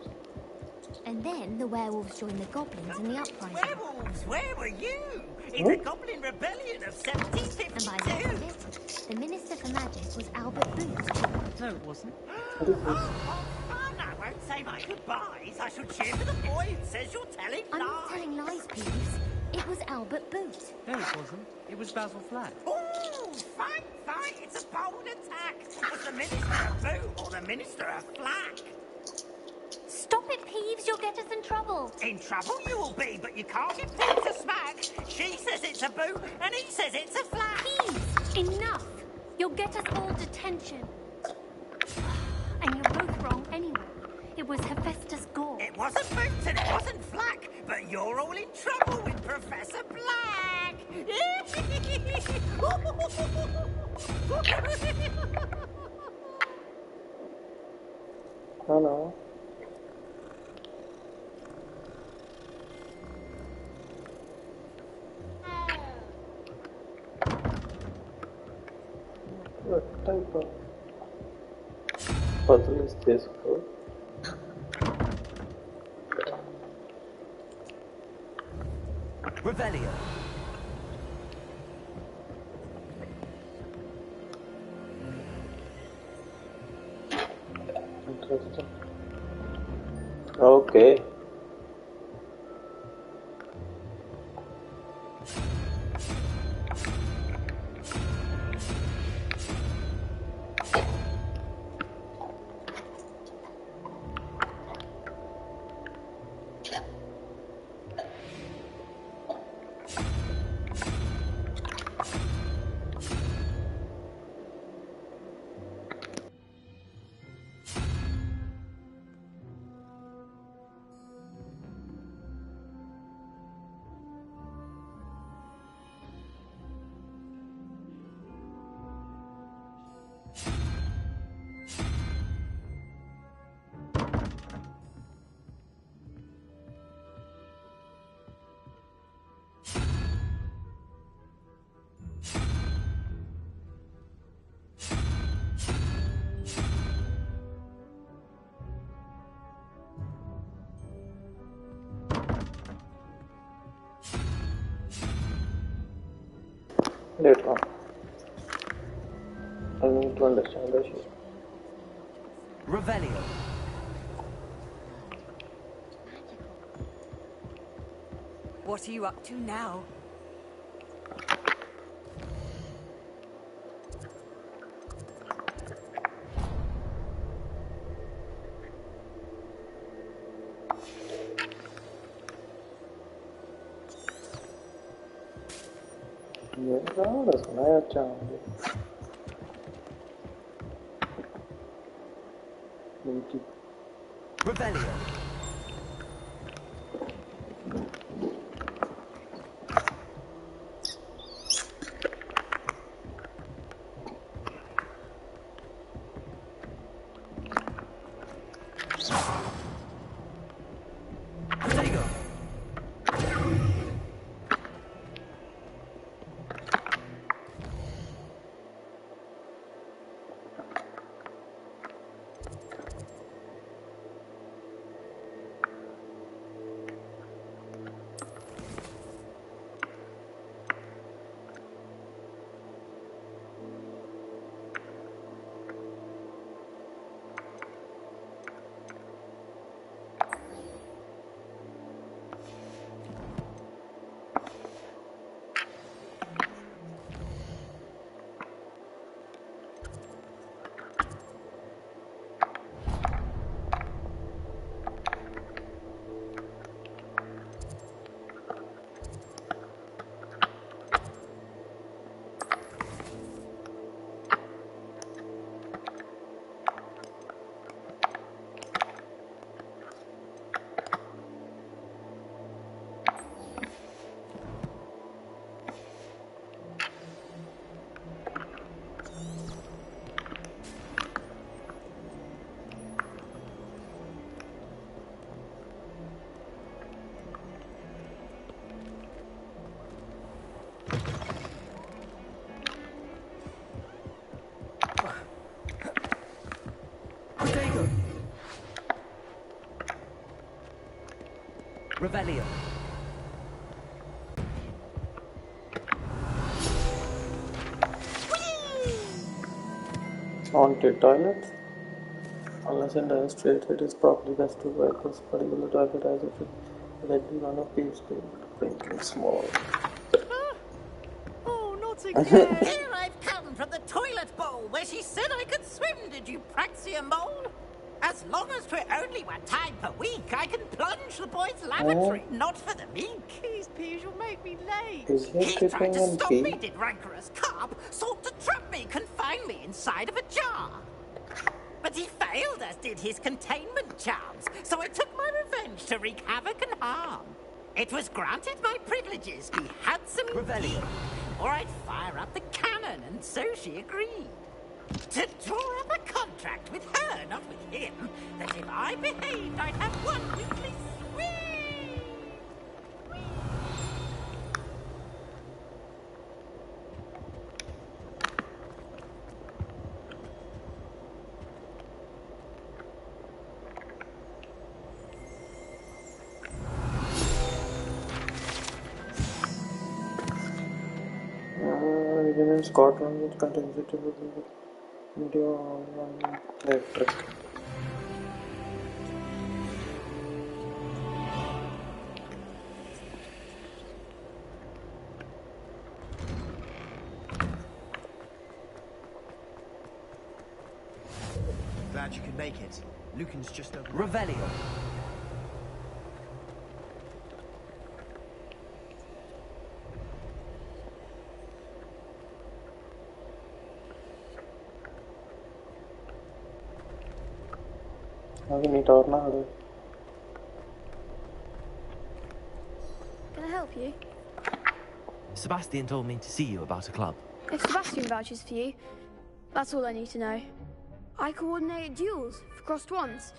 And then the werewolves joined the goblins in the uprising. Werewolves, where were you? In the Goblin Rebellion of 1752. And by the end of it, the Minister for Magic was Albert Booth. No, it wasn't. Oh, fun! I won't say my goodbyes. I shall cheer for the boy who says you're telling I'm lies. not telling lies, Peeves. It was Albert Booth. No, it wasn't. It was Basil Flack. Oh, fight! It's a bold attack. Was the Minister a Boo or the Minister a Flack? Stop it, Peeves. You'll get us in trouble. In trouble you will be, but you can't give Peeves a smack. She says it's a boo, and he says it's a flat. Peeves, enough. You'll get us all detention. And you're both wrong anyway. It was Hephaestus Gore. It wasn't Boots and it wasn't Flack, but you're all in trouble with Professor Black. Hello. What type of puzzle is this for? Revelio. Interesting. Okay. Later on. I need to understand the issue. Revelio. What are you up to now? ये रहा सुना है अच्छा Rebellion. Rebellion. Haunted toilets. Unless in dire straits, it is probably best to avoid this particular toilet as it is likely one of these drinking small. Oh, not again! Here I've come from the toilet bowl where she said I could swim, did you praxia mole? As long as 'twere only one time per week, I can plunge the boy's lavatory, not for the meek. Please, please, you'll make me late. He tried to stop me, did rancorous carp, sought to trap me, confine me inside of a jar. But he failed, as did his containment charms, so I took my revenge to wreak havoc and harm. It was granted my privileges be handsome indeed, or I'd fire up the cannon, and so she agreed. To draw up a contract with her, not with him, that if I behaved, I'd have one weekly swing. Region in Scotland which contains it media on electric. Glad you could make it. Lucan's just over. Revelio. Can I help you? Sebastian told me to see you about a club. If Sebastian vouches for you, that's all I need to know. I coordinate duels for crossed wands.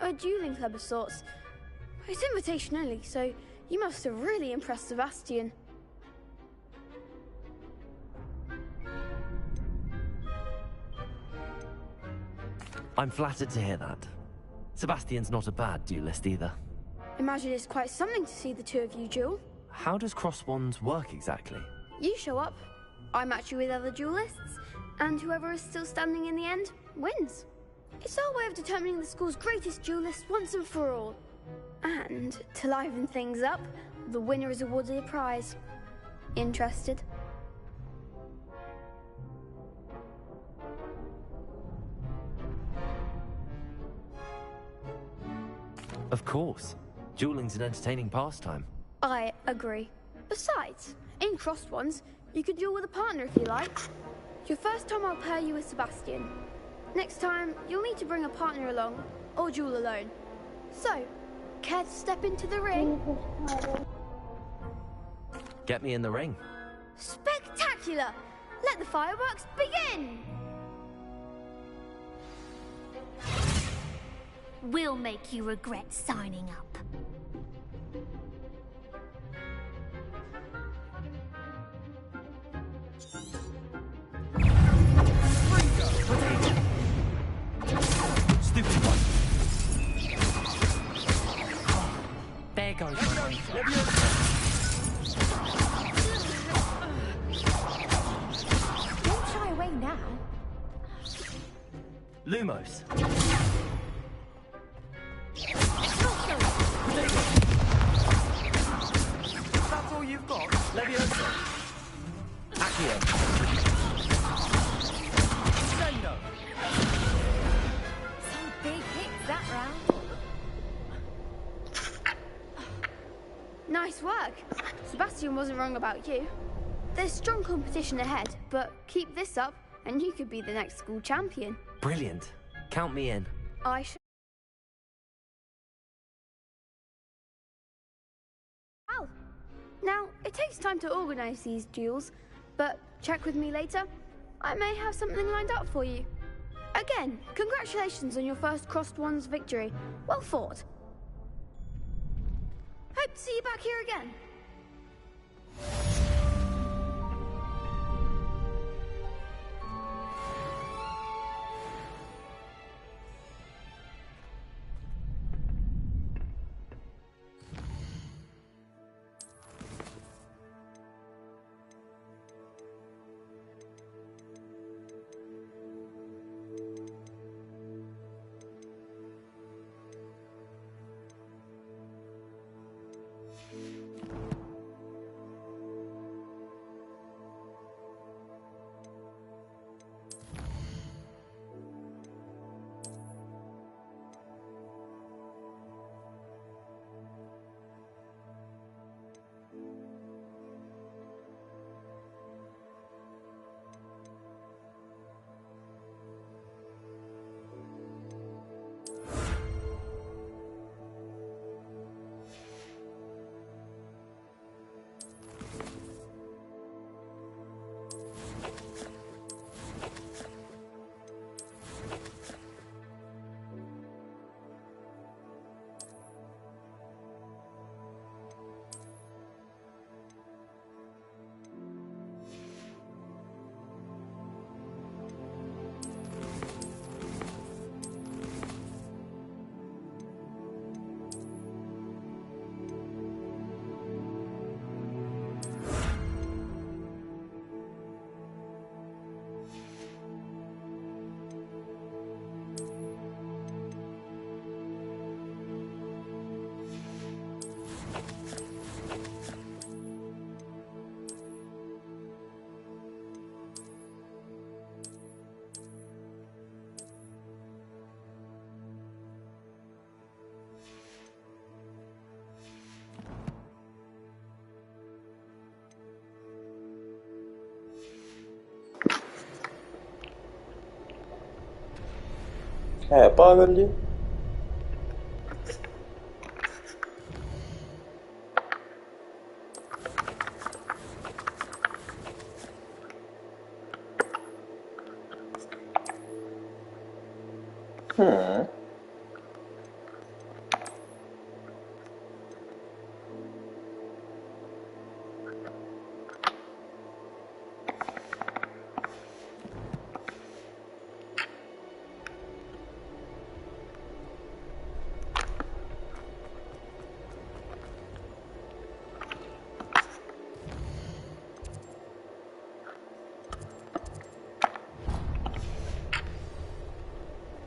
A dueling club of sorts. It's invitation only, so you must have really impressed Sebastian. I'm flattered to hear that. Sebastian's not a bad duelist either. Imagine it's quite something to see the two of you duel. How does cross wands work exactly? You show up, I match you with other duelists, and whoever is still standing in the end wins. It's our way of determining the school's greatest duelist once and for all. And to liven things up, the winner is awarded a prize. Interested? Of course. Dueling's an entertaining pastime. I agree. Besides, in crossed ones, You can duel with a partner if you like. Your first time I'll pair you with Sebastian. Next time, you'll need to bring a partner along, or duel alone. So, care to step into the ring? Get me in the ring. Spectacular! Let the fireworks begin! We'll make you regret signing up. Stupid one. There goes my Don't shy away now. Lumos. That's all you've got? Leviosa. Accio. Sendo. Some big hits that round. Nice work. Sebastian wasn't wrong about you. There's strong competition ahead, but keep this up and you could be the next school champion. Brilliant. Count me in. I shall. Wow. Now, it takes time to organise these duels, but check with me later. I may have something lined up for you. Again, congratulations on your first Crossed Wands victory. Well fought. Hope to see you back here again. है पागल जी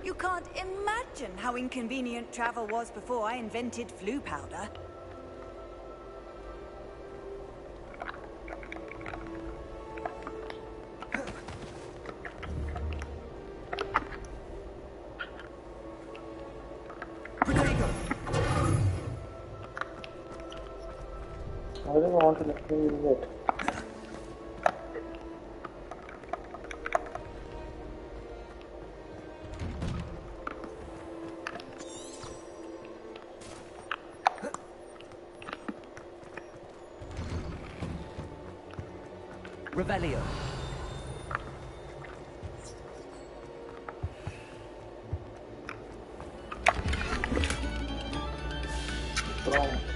You can't imagine how inconvenient travel was before I invented flu powder. I don't want to let me use it. Revelio. Pronto.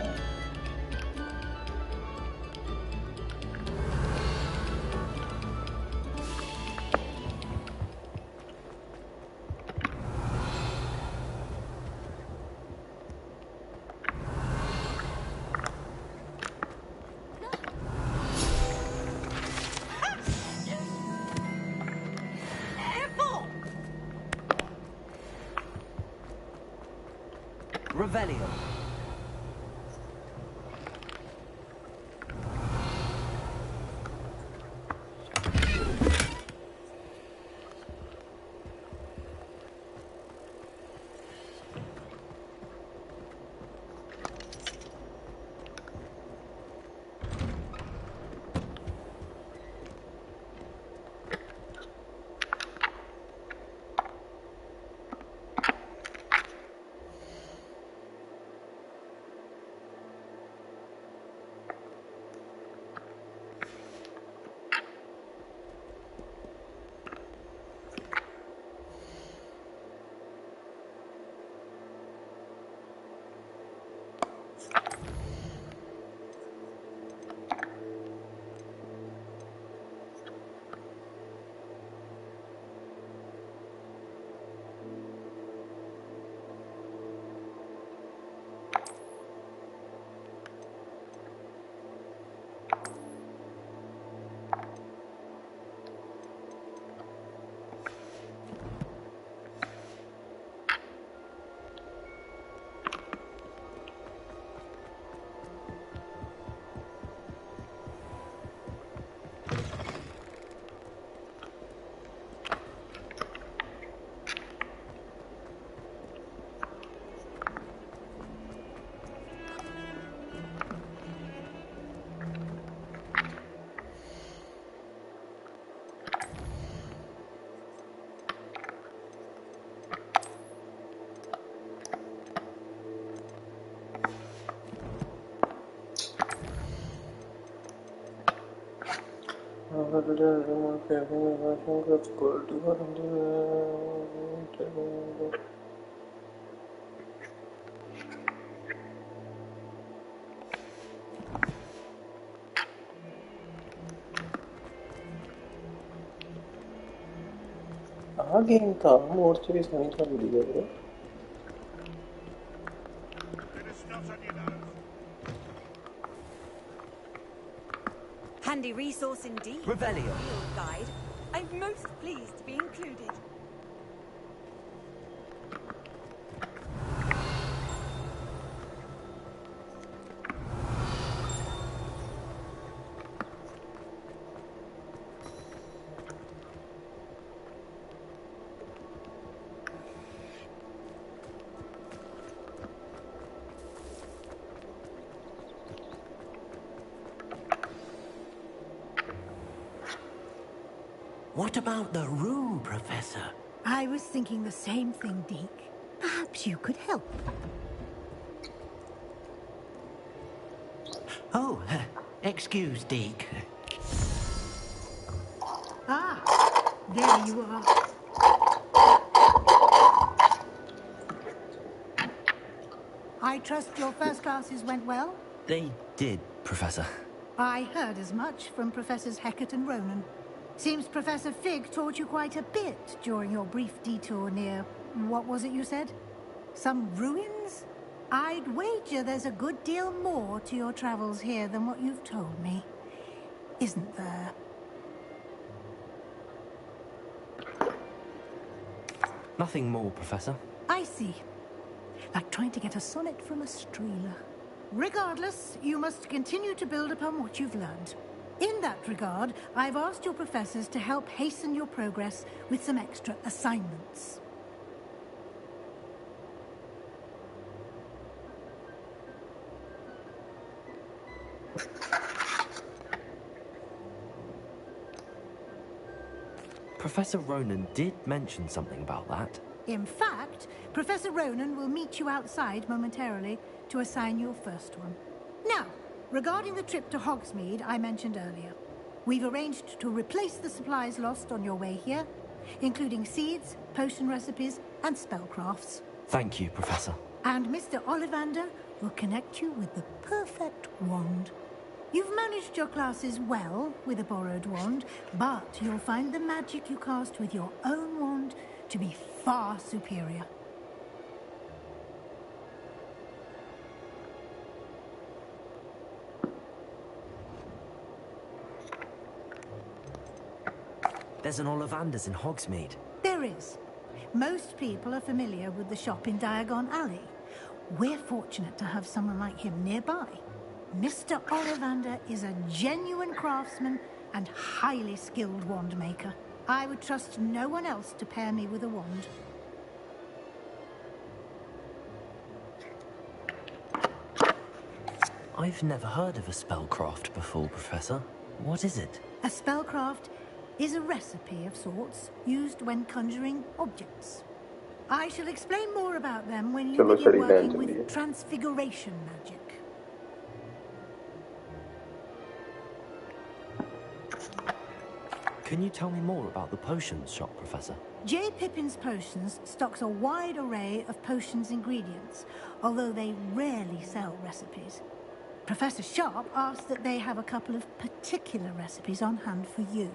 Revelio. Game था mode से भी sign कर दिया bro Handy resource indeed. Revelio. Field guide. I'm most pleased to be included. What about the room, Professor? I was thinking the same thing, Deke. Perhaps you could help. Oh, excuse, Deke. Ah, there you are. I trust your first classes went well? They did, Professor. I heard as much from Professors Hecat and Ronan. Seems Professor Fig taught you quite a bit during your brief detour near... what was it you said? Some ruins? I'd wager there's a good deal more to your travels here than what you've told me. Isn't there? Nothing more, Professor. I see. Like trying to get a sonnet from a streeler. Regardless, you must continue to build upon what you've learned. In that regard, I've asked your professors to help hasten your progress with some extra assignments. Professor Ronan did mention something about that. In fact, Professor Ronan will meet you outside momentarily to assign your first one. Now, regarding the trip to Hogsmeade I mentioned earlier. We've arranged to replace the supplies lost on your way here, including seeds, potion recipes, and spellcrafts. Thank you, Professor. And Mr. Ollivander will connect you with the perfect wand. You've managed your classes well with a borrowed wand, but you'll find the magic you cast with your own wand to be far superior. There's an Ollivander's in Hogsmeade. There is. Most people are familiar with the shop in Diagon Alley. We're fortunate to have someone like him nearby. Mr. Ollivander is a genuine craftsman and highly skilled wand maker. I would trust no one else to pair me with a wand. I've never heard of a spellcraft before, Professor. What is it? A spellcraft is a recipe of sorts used when conjuring objects. I shall explain more about them when you begin working with transfiguration magic. Can you tell me more about the potions shop, Professor? J. Pippin's Potions stocks a wide array of potions ingredients, although they rarely sell recipes. Professor Sharp asked that they have a couple of particular recipes on hand for you.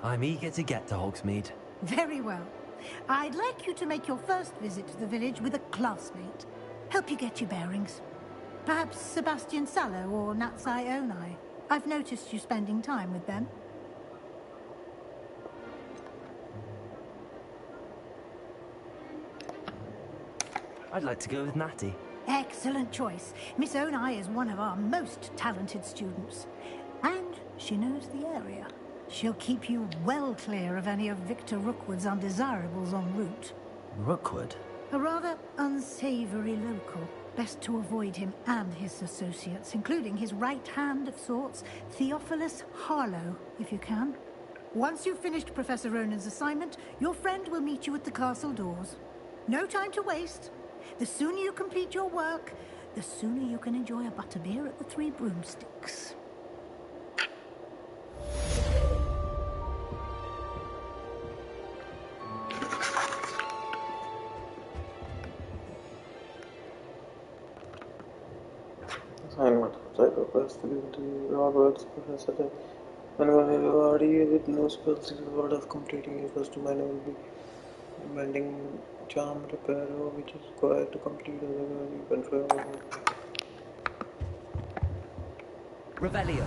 I'm eager to get to Hogsmeade. Very well. I'd like you to make your first visit to the village with a classmate. Help you get your bearings. Perhaps Sebastian Sallow or Natsai Onai. I've noticed you spending time with them. I'd like to go with Natty. Excellent choice. Miss Onai is one of our most talented students. And she knows the area. She'll keep you well clear of any of Victor Rookwood's undesirables en route. Rookwood? A rather unsavory local. Best to avoid him and his associates, including his right hand of sorts, Theophilus Harlow, if you can. Once you've finished Professor Ronan's assignment, your friend will meet you at the castle doors. No time to waste. The sooner you complete your work, the sooner you can enjoy a butterbeer at the Three Broomsticks. Assignment of Psychopaths to Hogwarts, Professor. Anyone who already with no spells is reward of completing your first minor will be mending charm repair, which is required to complete otherwise you can try. Revelio.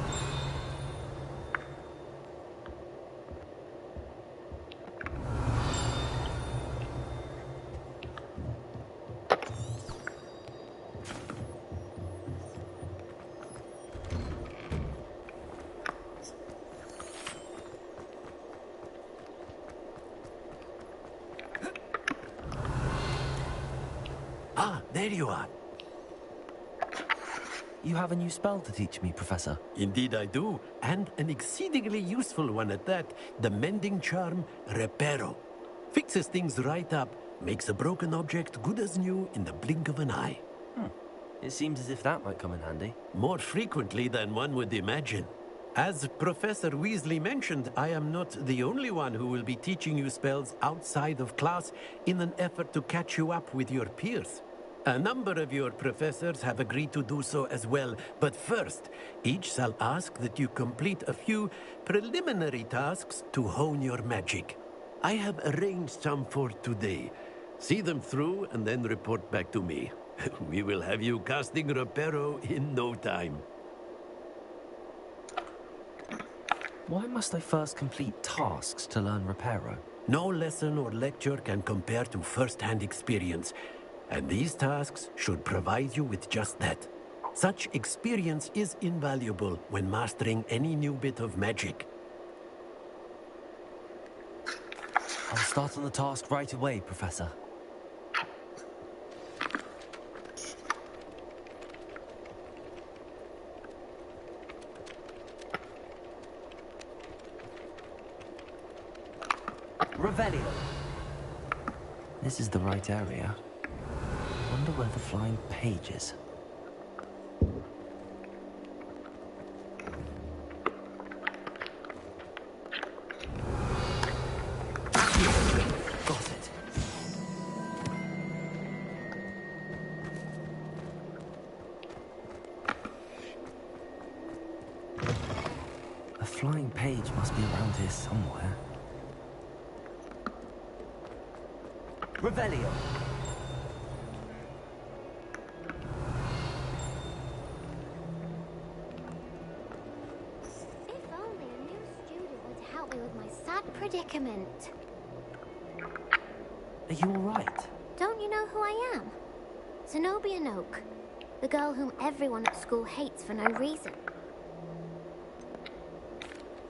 There you are. You have a new spell to teach me, Professor. Indeed I do, and an exceedingly useful one at that. The mending charm, Reparo. Fixes things right up, makes a broken object good as new in the blink of an eye. It seems as if that might come in handy. More frequently than one would imagine. As Professor Weasley mentioned, I am not the only one who will be teaching you spells outside of class in an effort to catch you up with your peers. A number of your professors have agreed to do so as well, but first, each shall ask that you complete a few preliminary tasks to hone your magic. I have arranged some for today. See them through and then report back to me. We will have you casting Reparo in no time. Why must I first complete tasks to learn Reparo? No lesson or lecture can compare to first-hand experience. And these tasks should provide you with just that. Such experience is invaluable when mastering any new bit of magic. I'll start on the task right away, Professor. Revelio. This is the right area. Wonder where the flying page is. flying page must be around here somewhere. Revelio! If only a new student would help me with my sad predicament. Are you alright? Don't you know who I am? Zenobia Noak, the girl whom everyone at school hates for no reason.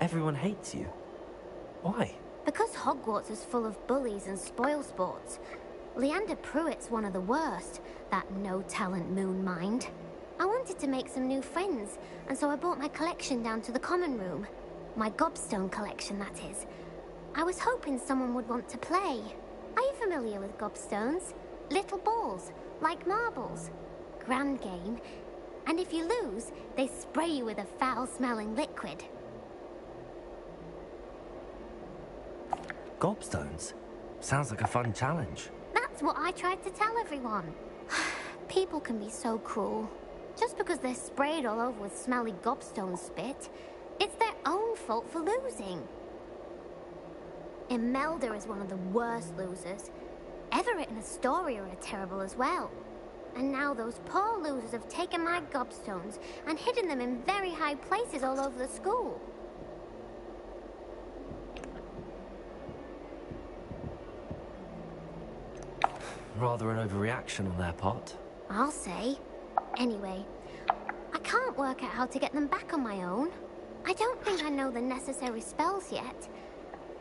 Everyone hates you. Why? Because Hogwarts is full of bullies and spoilsports. Leander Pruitt's one of the worst, that no-talent moon mind. I wanted to make some new friends, and so I brought my collection down to the common room. My gobstone collection, that is. I was hoping someone would want to play. Are you familiar with gobstones? Little balls, like marbles. Grand game. And if you lose, they spray you with a foul-smelling liquid. Gobstones? Sounds like a fun challenge. That's what I tried to tell everyone. People can be so cruel. Just because they're sprayed all over with smelly gobstone spit, it's their own fault for losing. Imelda is one of the worst losers. Everett and Astoria are terrible as well. And now those poor losers have taken my gobstones and hidden them in very high places all over the school. Rather an overreaction on their part. I'll say. Anyway, I can't work out how to get them back on my own. I don't think I know the necessary spells yet.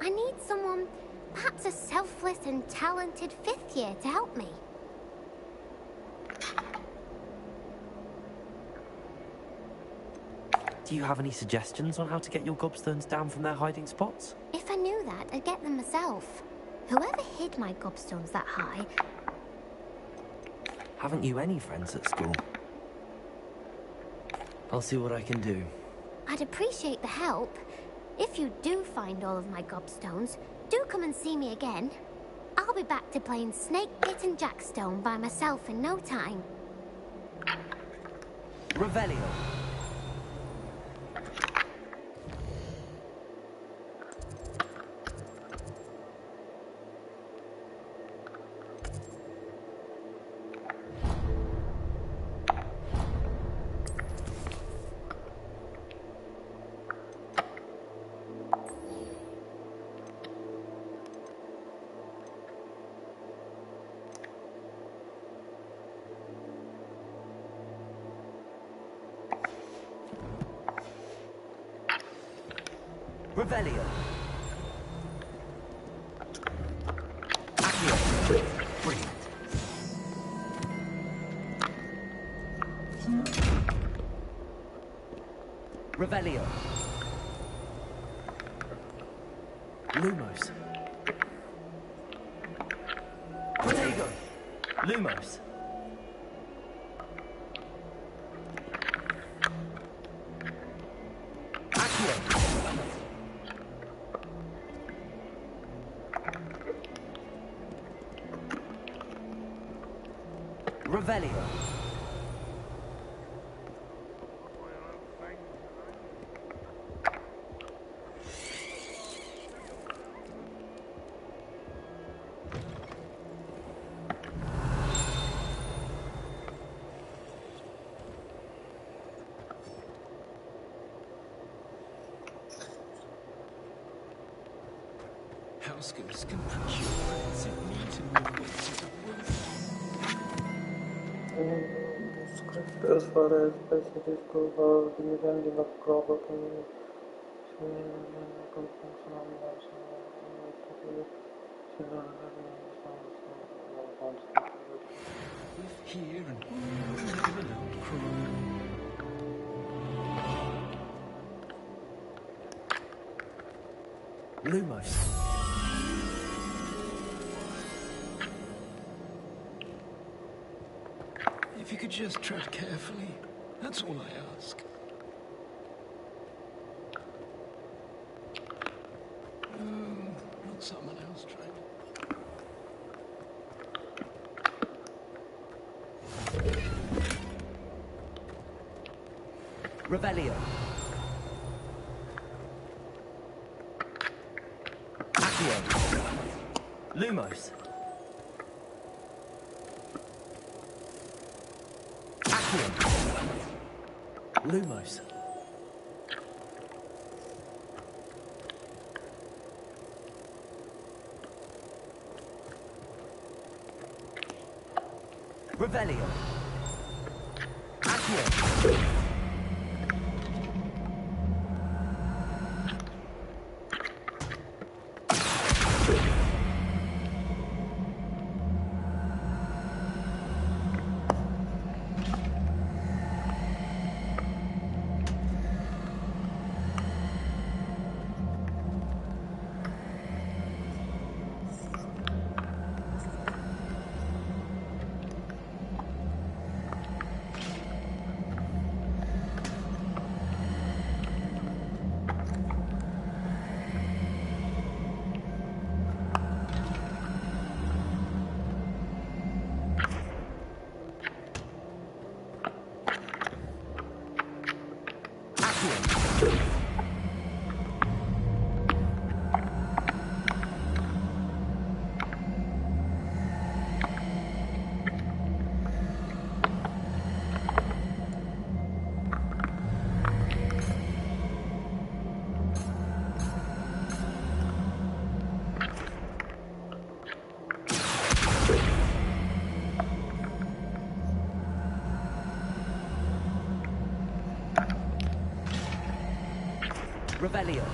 I need someone, perhaps a selfless and talented fifth year to help me. Do you have any suggestions on how to get your gobstones down from their hiding spots? If I knew that, I'd get them myself. Whoever hid my gobstones that high... Haven't you any friends at school? I'll see what I can do. I'd appreciate the help. If you do find all of my gobstones, do come and see me again. I'll be back to playing Snake Pit and Jackstone by myself in no time. Revelio. Revelio. Accio. Brilliant. Revelio. Lumos. Protego. Lumos. Revelio. House ghosts can procure friends in meat and more ways of Script as far as specifics go, how the ending of crop of here and never alone crying. Lumos. If you could just tread carefully, that's all I ask. Not someone else tried. Revelio. Lumos. Lumos. Revelio. Accio. Revelio.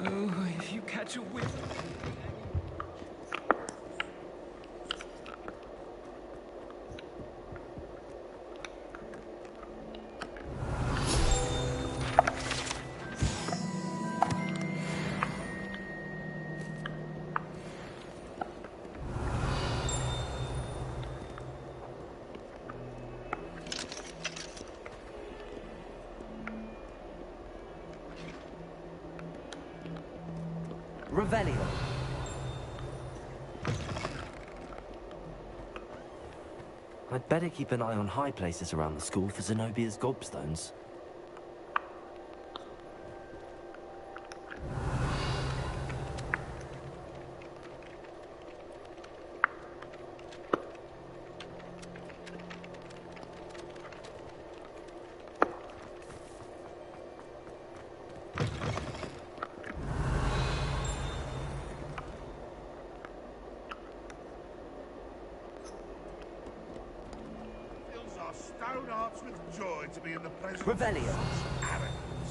Oh, if you catch a whiff. Revelio. I'd better keep an eye on high places around the school for Zenobia's gobstones. Stone hearts with joy to be in the presence Revelio. of such arrogance.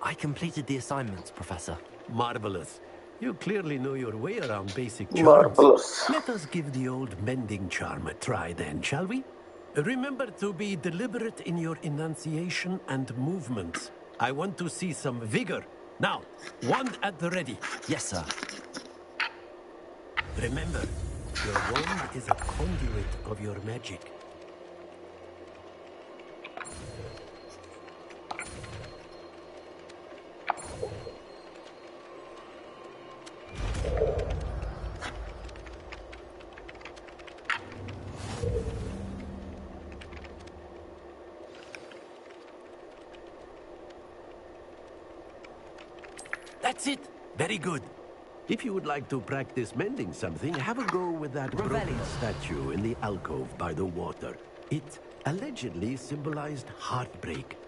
I completed the assignments, Professor. Marvelous. You clearly know your way around basic charms. Marvelous. Let us give the old mending charm a try then, shall we? Remember to be deliberate in your enunciation and movements. I want to see some vigor. Now, wand at the ready. Yes, sir. Remember, your wand is a conduit of your magic. That's it. Very good. If you would like to practice mending something, have a go with that broken statue in the alcove by the water. It allegedly symbolized heartbreak.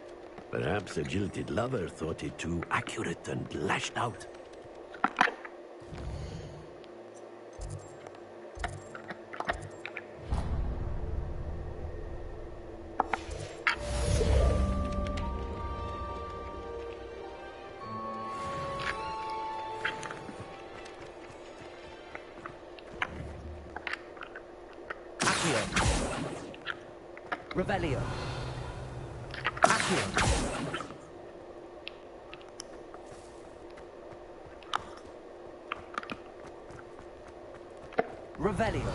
Perhaps a jilted lover thought it too accurate and lashed out. Revelio. Revelio.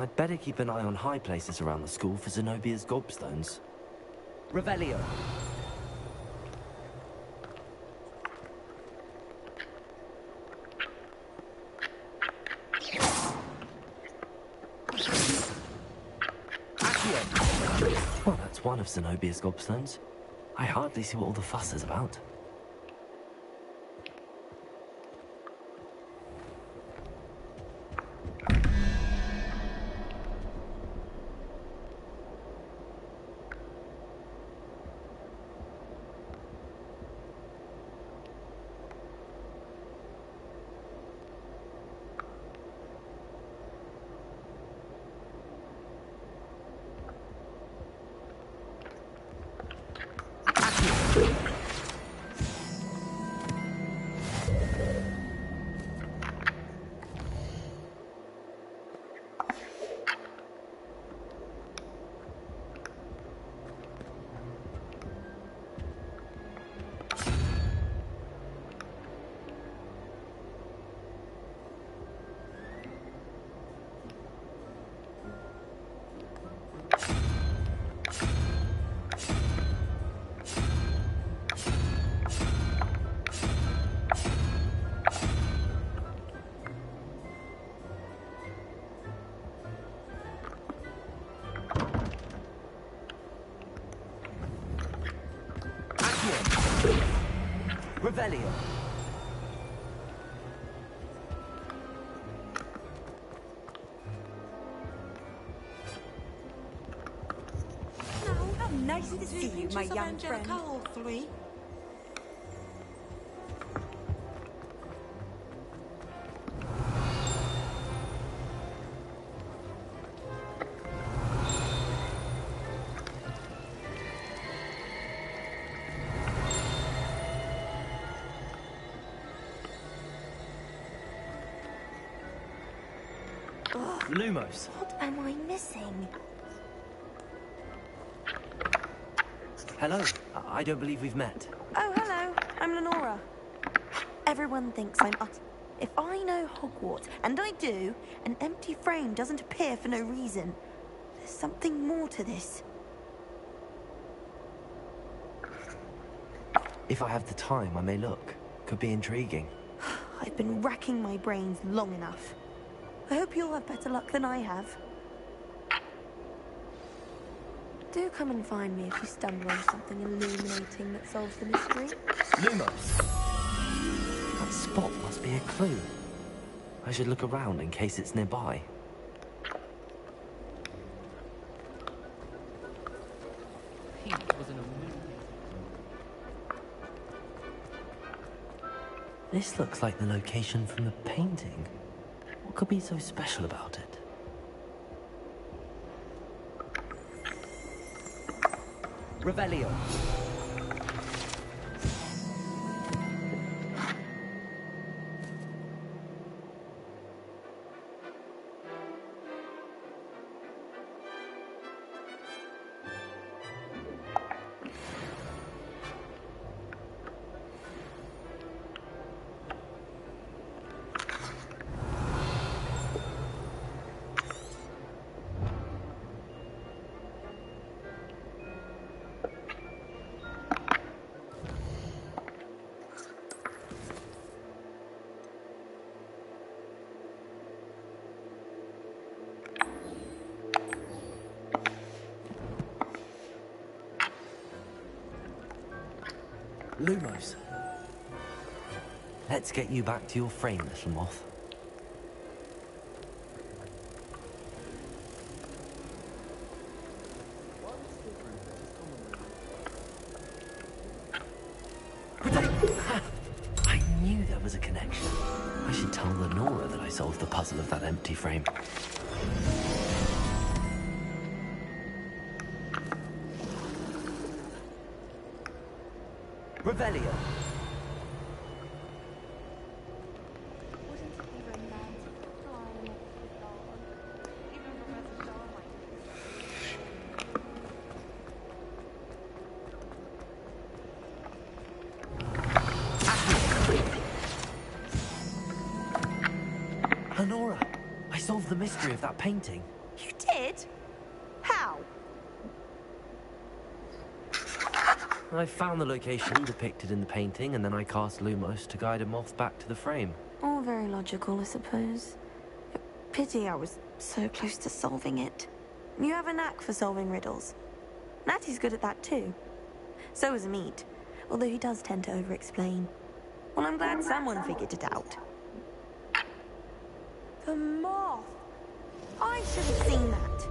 I'd better keep an eye on high places around the school for Zenobia's gobstones. Revelio. Well, that's one of Zenobia's gobstones. I hardly see what all the fuss is about. Revelio. How nice to see you, my young friend. Lumos. What am I missing? Hello. I don't believe we've met. Oh, hello. I'm Lenora. Everyone thinks I'm ut. If I know Hogwarts, and I do, an empty frame doesn't appear for no reason. There's something more to this. If I have the time, I may look. Could be intriguing. I've been racking my brains long enough. I hope you'll have better luck than I have. Do come and find me if you stumble on something illuminating that solves the mystery. Lumos. That spot must be a clue. I should look around in case it's nearby. This looks like the location from the painting. What could be so special about it? Revelio. Lumos. Let's get you back to your frame, little moth. I knew there was a connection. I should tell Lenora that I solved the puzzle of that empty frame. Revelio. Lenora, I solved the mystery of that painting. I found the location depicted in the painting, and then I cast Lumos to guide a moth back to the frame. All very logical, I suppose. Pity I was so close to solving it. You have a knack for solving riddles. Natty's good at that too. So is Amit, although he does tend to over-explain. Well, I'm glad someone figured it out. The moth! I should have seen that.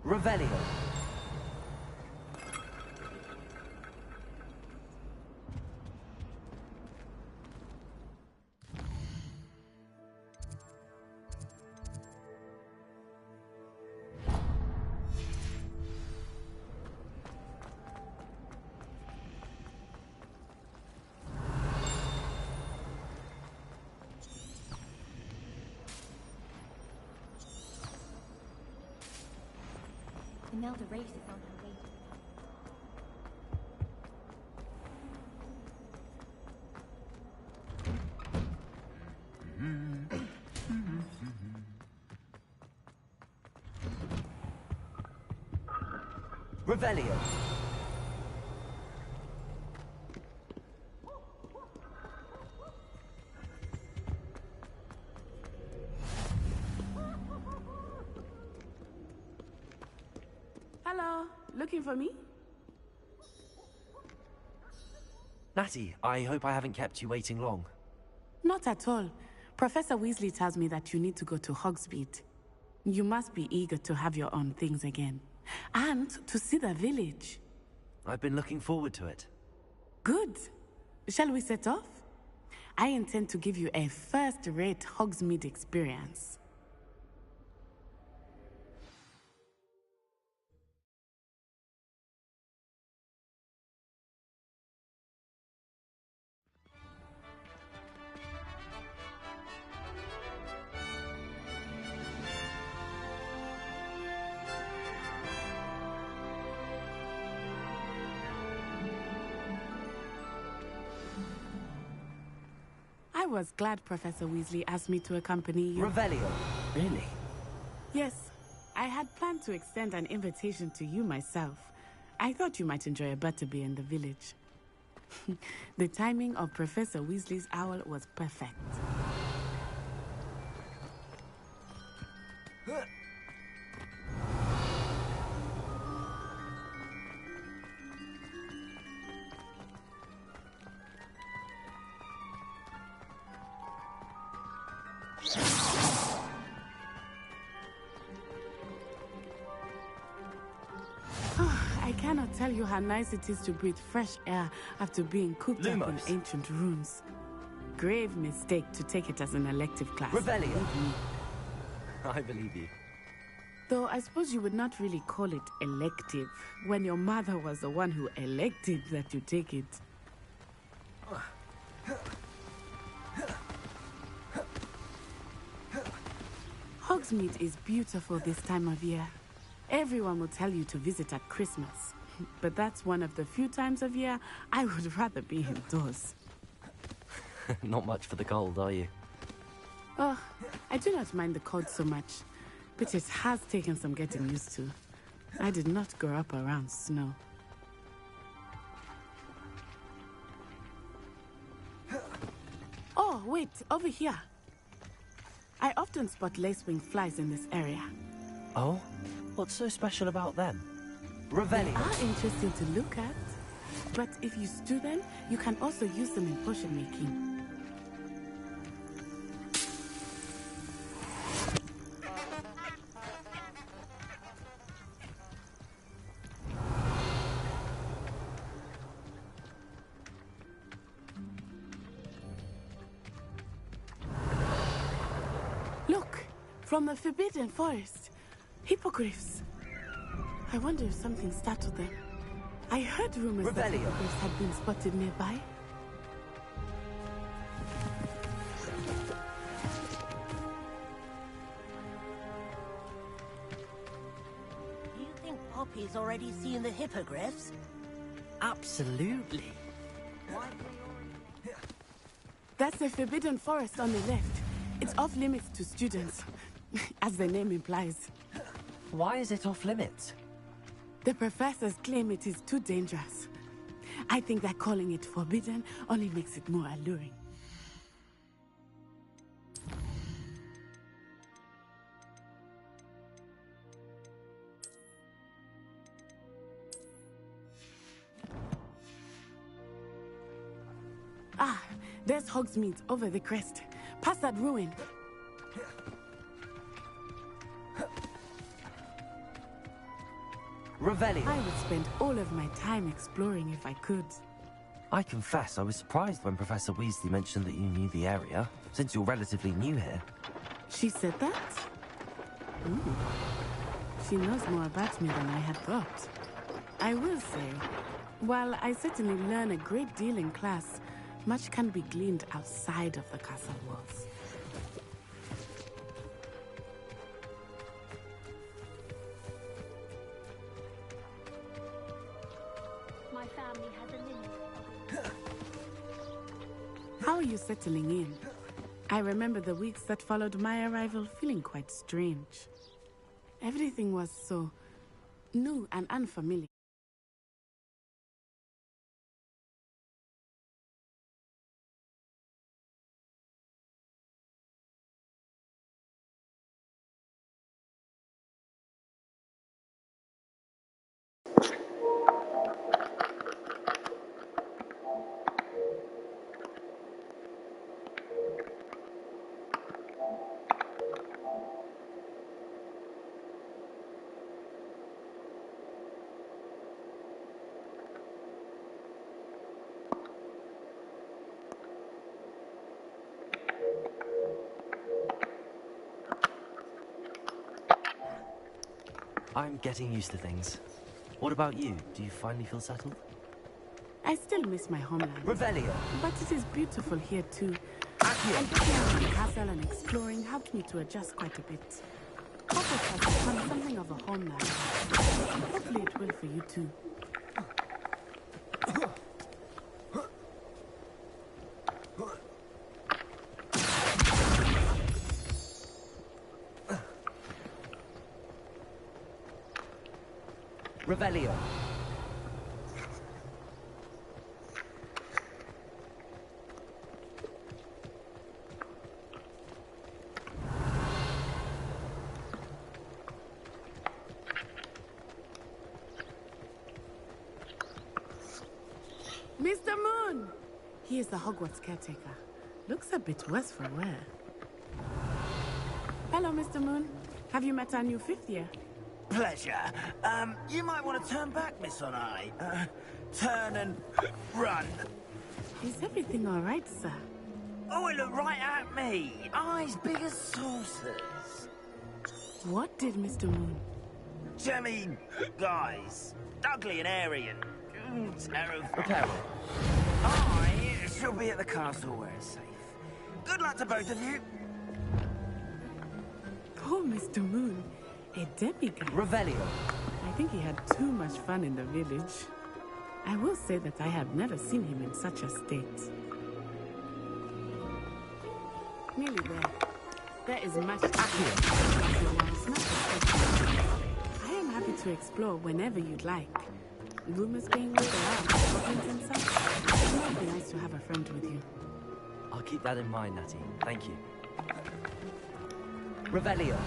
Revelio. Imelda Race is on her way. Revelio. Hello, looking for me? Natty, I hope I haven't kept you waiting long. Not at all. Professor Weasley tells me that you need to go to Hogsmeade. You must be eager to have your own things again. And to see the village. I've been looking forward to it. Good. Shall we set off? I intend to give you a first-rate Hogsmeade experience. I was glad Professor Weasley asked me to accompany you. Revelio. Really? Yes. I had planned to extend an invitation to you myself. I thought you might enjoy a butterbeer in the village. The timing of Professor Weasley's owl was perfect. I cannot tell you how nice it is to breathe fresh air after being cooped up in ancient rooms. Grave mistake to take it as an elective class. Revelio. I believe you. Though I suppose you would not really call it elective when your mother was the one who elected that you take it. Hogsmeade is beautiful this time of year. Everyone will tell you to visit at Christmas. But that's one of the few times of year I would rather be indoors. Not much for the cold, are you? Oh, I do not mind the cold so much. But it has taken some getting used to. I did not grow up around snow. Oh, wait, over here. I often spot lacewing flies in this area. Oh? What's so special about them? They Revelio. are interesting to look at. But if you stew them, you can also use them in potion making. Look, from the Forbidden Forest. Hippogriffs. I wonder if something startled them. I heard rumors that Revelio. hippogriffs had been spotted nearby. Do you think Poppy he's already seen the hippogriffs? Absolutely. That's the Forbidden Forest on the left. It's off limits to students, as the name implies. Why is it off limits? The professors claim it is too dangerous. I think that calling it forbidden only makes it more alluring. Ah, there's Hogsmeade over the crest. Past that ruin. Revelio. I would spend all of my time exploring if I could. I confess I was surprised when Professor Weasley mentioned that you knew the area, since you're relatively new here. She said that? Ooh. She knows more about me than I had thought. I will say, while I certainly learn a great deal in class, much can be gleaned outside of the castle walls. My family has a limit. How are you settling in? I remember the weeks that followed my arrival feeling quite strange. Everything was so new and unfamiliar. I'm getting used to things. What about you? Do you finally feel settled? I still miss my homeland. Revelio. But it is beautiful here too. And getting out of the castle and exploring helped me to adjust quite a bit. Hogwarts has become something of a homeland. Hopefully it will for you too. Revelio. Mr. Moon! He is the Hogwarts caretaker. Looks a bit worse for wear. Hello, Mr. Moon. Have you met our new fifth year? Pleasure. You might want to turn back, Miss Onai. Turn and run. Is everything all right, sir? Oh, it looked right at me. Eyes big as saucers. What did Mr. Moon? Jemmy, guys. Ugly and airy and terrifying. I shall be at the castle where it's safe. Good luck to both of you. Poor Mr. Moon. A demigod. Revelio. I think he had too much fun in the village. I will say that I have never seen him in such a state. Nearly there. There is much here. I am happy to explore whenever you'd like. Rumors being with around, goblins and such. It might be nice to have a friend with you. I'll keep that in mind, Natty. Thank you. Revelio.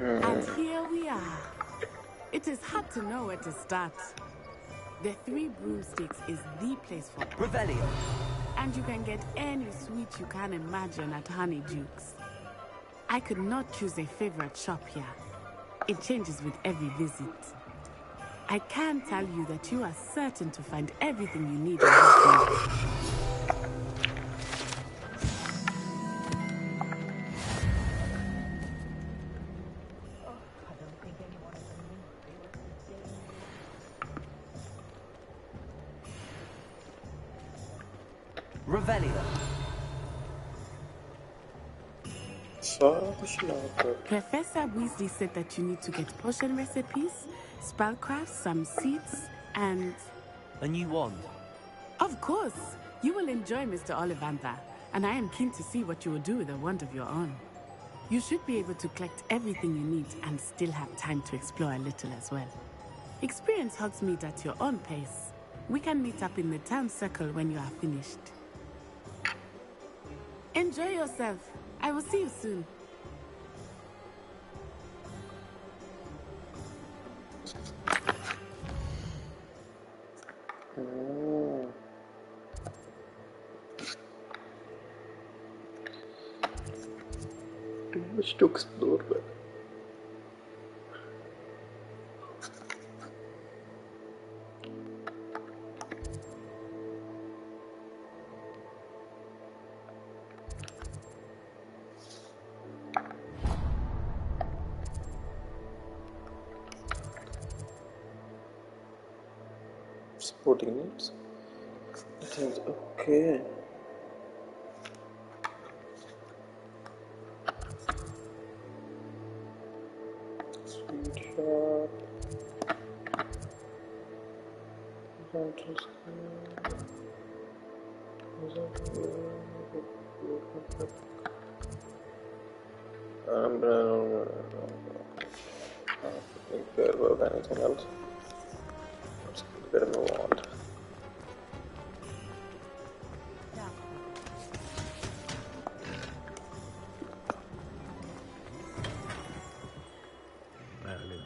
And here we are. It is hard to know where to start. The Three Broomsticks is the place for Revelio. And you can get any sweet you can imagine at Honeydukes. I could not choose a favorite shop here. It changes with every visit. I can tell you that you are certain to find everything you need in Hogsmeade. Revelio. Professor Weasley said that you need to get potion recipes, spellcraft, some seeds, and... A new wand. Of course! You will enjoy Mr. Ollivander, and I am keen to see what you will do with a wand of your own. You should be able to collect everything you need and still have time to explore a little as well. Experience Hogsmeade at your own pace. We can meet up in the town circle when you are finished. Enjoy yourself. I will see you soon. Too much to explore, but supporting needs. It is okay. Sweet shop. I don't care about anything else. Let's get him a wand.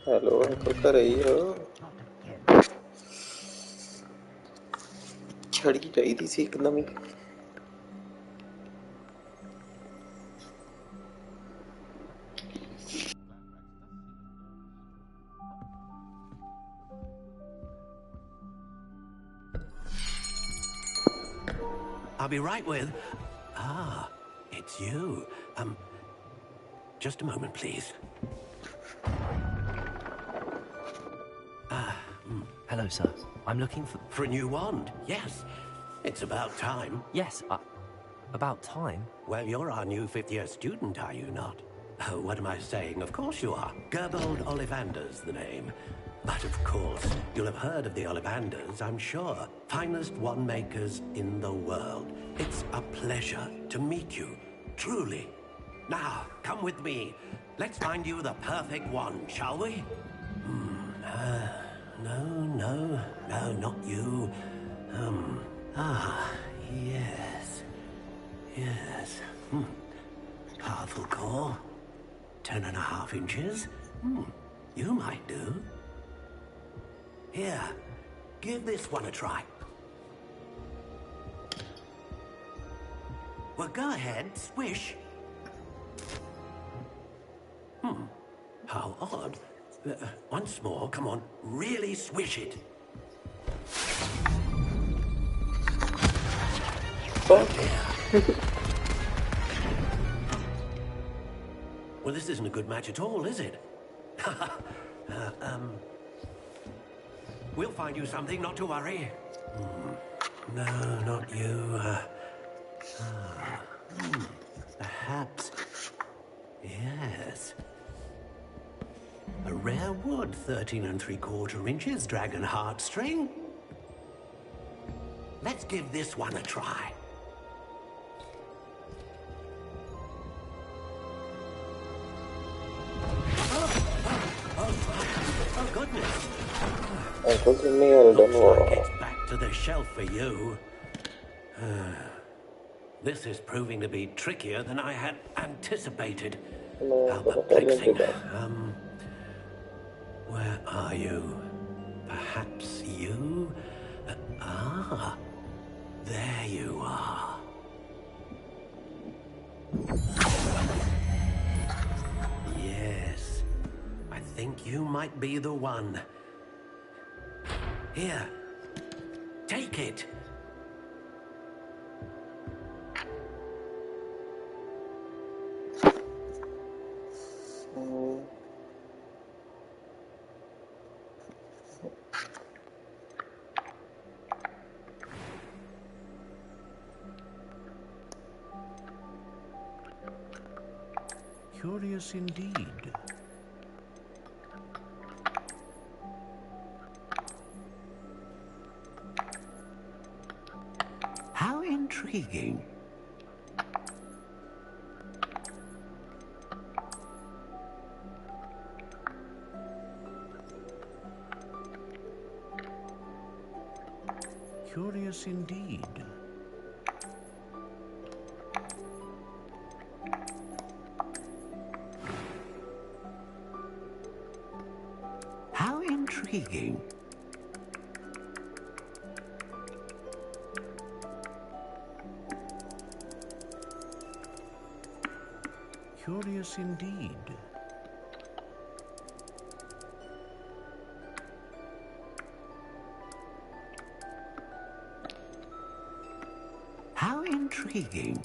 Hello, क्या कर रही हो? छड़ी चाहिए थी एकदम ही. I'll be right with... Ah, it's you. Just a moment, please. Hello, sir. I'm looking for... For a new wand, yes. It's about time. Yes, about time? Well, you're our new fifth-year student, are you not? Oh, what am I saying? Of course you are. Gerbold Ollivander's the name. But of course, you'll have heard of the Ollivanders, I'm sure. Finest wand makers in the world. It's a pleasure to meet you, truly. Now, come with me. Let's find you the perfect wand, shall we? No, not you. Yes. Powerful core. 10.5 inches. You might do. Here, give this one a try. Well, go ahead, swish. How odd. Once more, come on, really swish it. Fuck. Well, this isn't a good match at all, is it? We'll find you something, not to worry. No, not you. Perhaps. Yes. A rare wood, 13 3/4 inches, dragon heartstring. Let's give this one a try. Oh, goodness. It's back to the shelf for you. This is proving to be trickier than I had anticipated. How perplexing. Where are you? Perhaps you? There you are. Yes, I think you might be the one. Here, take it. Curious indeed. How intriguing. Curious indeed. How intriguing. Curious indeed. How intriguing.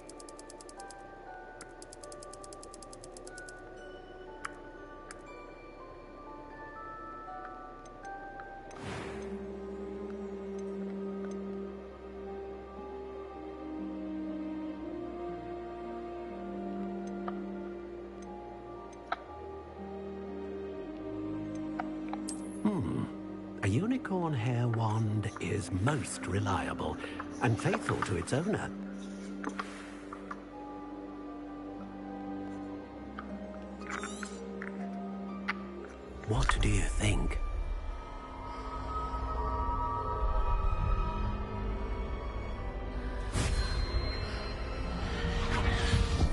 A unicorn hair wand is most reliable and faithful to its owner. What do you think?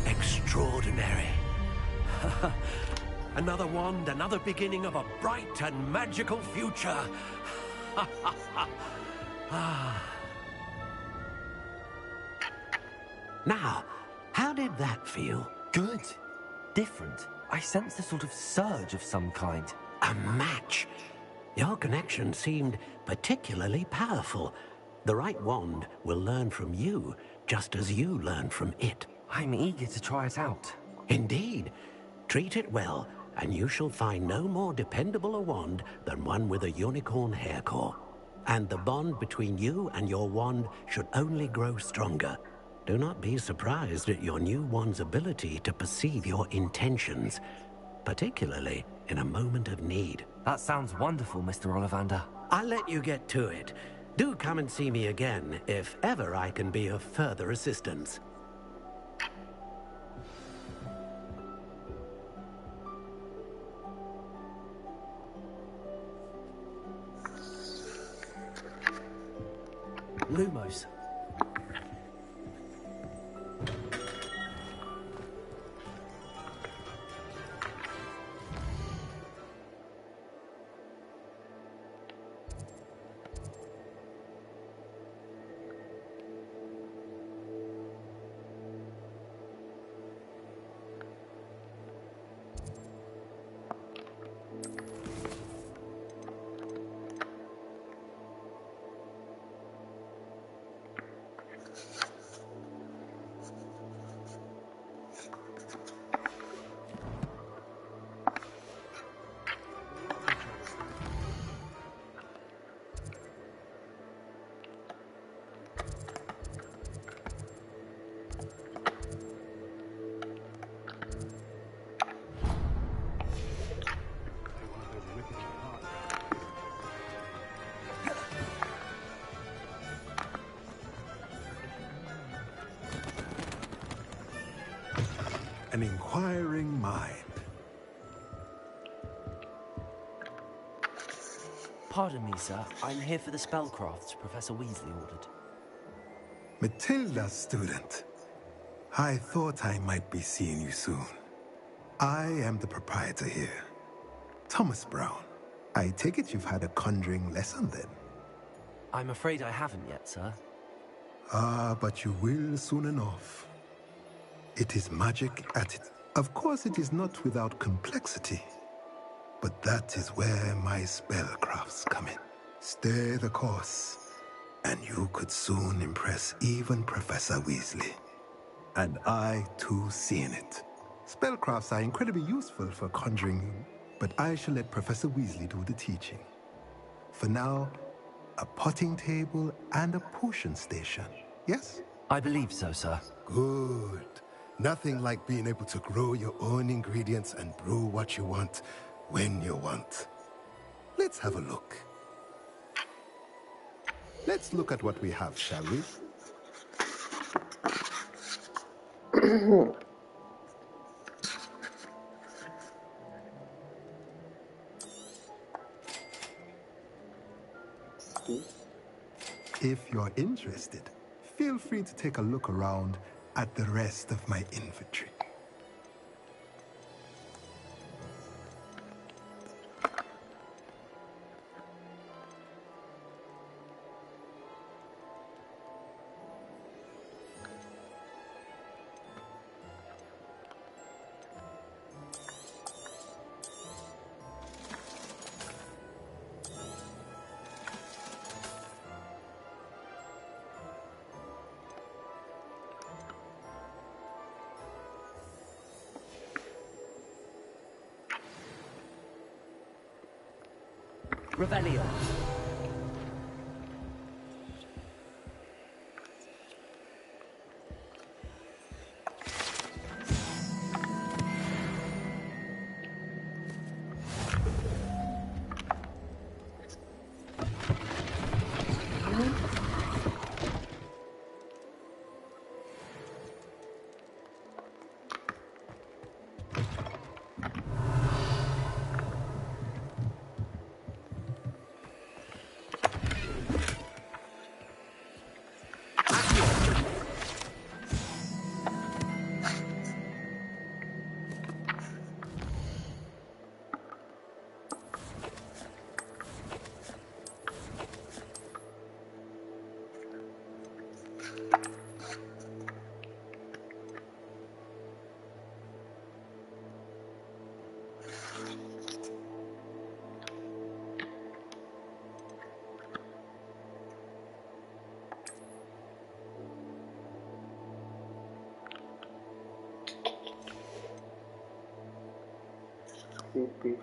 Extraordinary. Another wand, another beginning of a bright and magical future. Now, how did that feel? Good. Different. I sensed a sort of surge of some kind. A match. Your connection seemed particularly powerful. The right wand will learn from you, just as you learn from it. I'm eager to try it out. Indeed. Treat it well, and you shall find no more dependable a wand than one with a unicorn hair core. And the bond between you and your wand should only grow stronger. Do not be surprised at your new wand's ability to perceive your intentions, particularly in a moment of need. That sounds wonderful, Mr. Ollivander. I'll let you get to it. Do come and see me again if ever I can be of further assistance. Lumos. An inquiring mind. Pardon me, sir. I'm here for the spellcrafts Professor Weasley ordered. Matilda, student. I thought I might be seeing you soon. I am the proprietor here. Thomas Brown. I take it you've had a conjuring lesson then? I'm afraid I haven't yet, sir. Ah, but you will soon enough. It is magic at it. Of course, it is not without complexity. But that is where my spellcrafts come in. Stay the course, and you could soon impress even Professor Weasley. And I, too, see in it. Spellcrafts are incredibly useful for conjuring, but I shall let Professor Weasley do the teaching. For now, a potting table and a potion station, yes? I believe so, sir. Good. Nothing like being able to grow your own ingredients and brew what you want, when you want. Let's have a look. Let's look at what we have, shall we? If you're interested, feel free to take a look around at the rest of my inventory. Revelio. Creepy.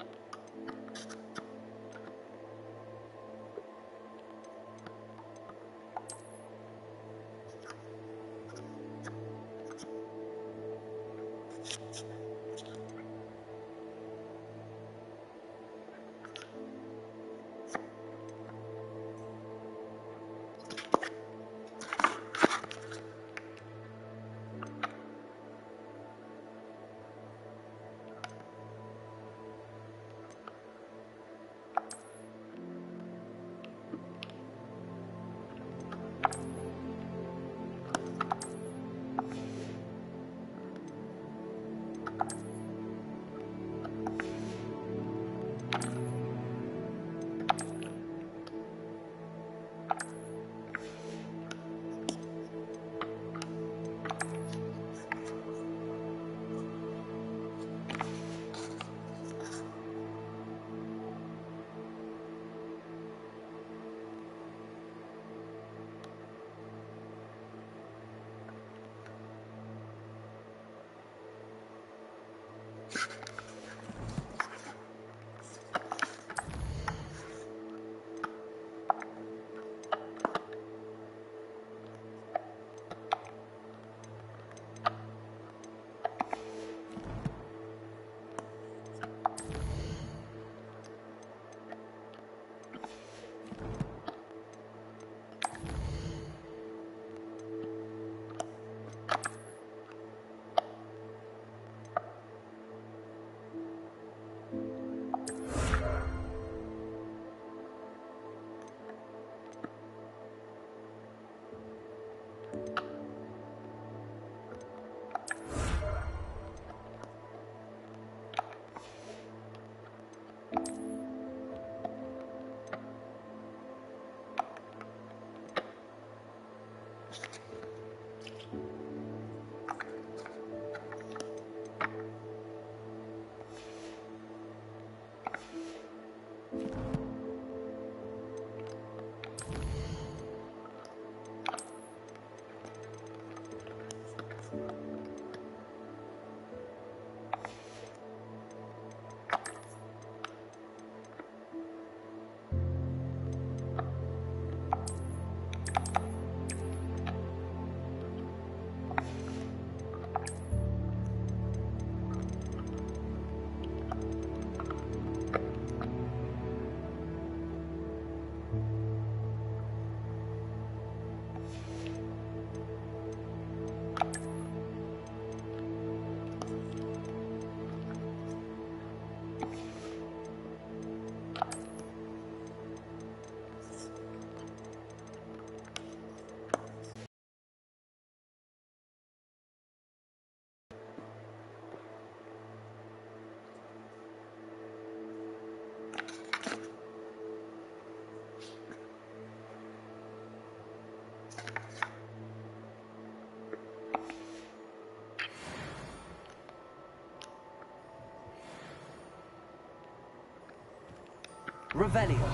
Revelio.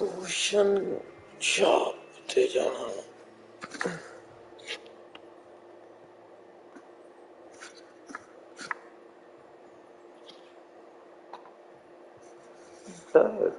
पोषण छापते जाना शायद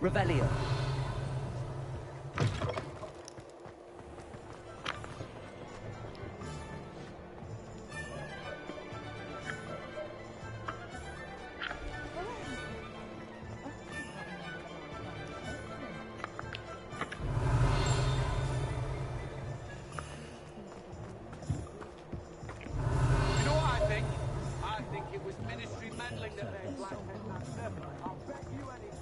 Revelio. You know what I think? I think it was ministry meddling that made Black Headmaster. I'll bet you anything.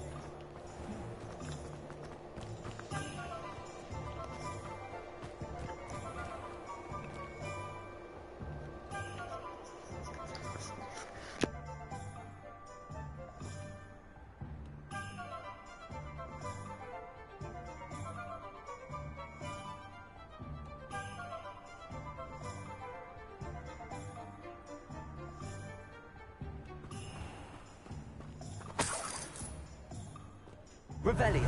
Revelio.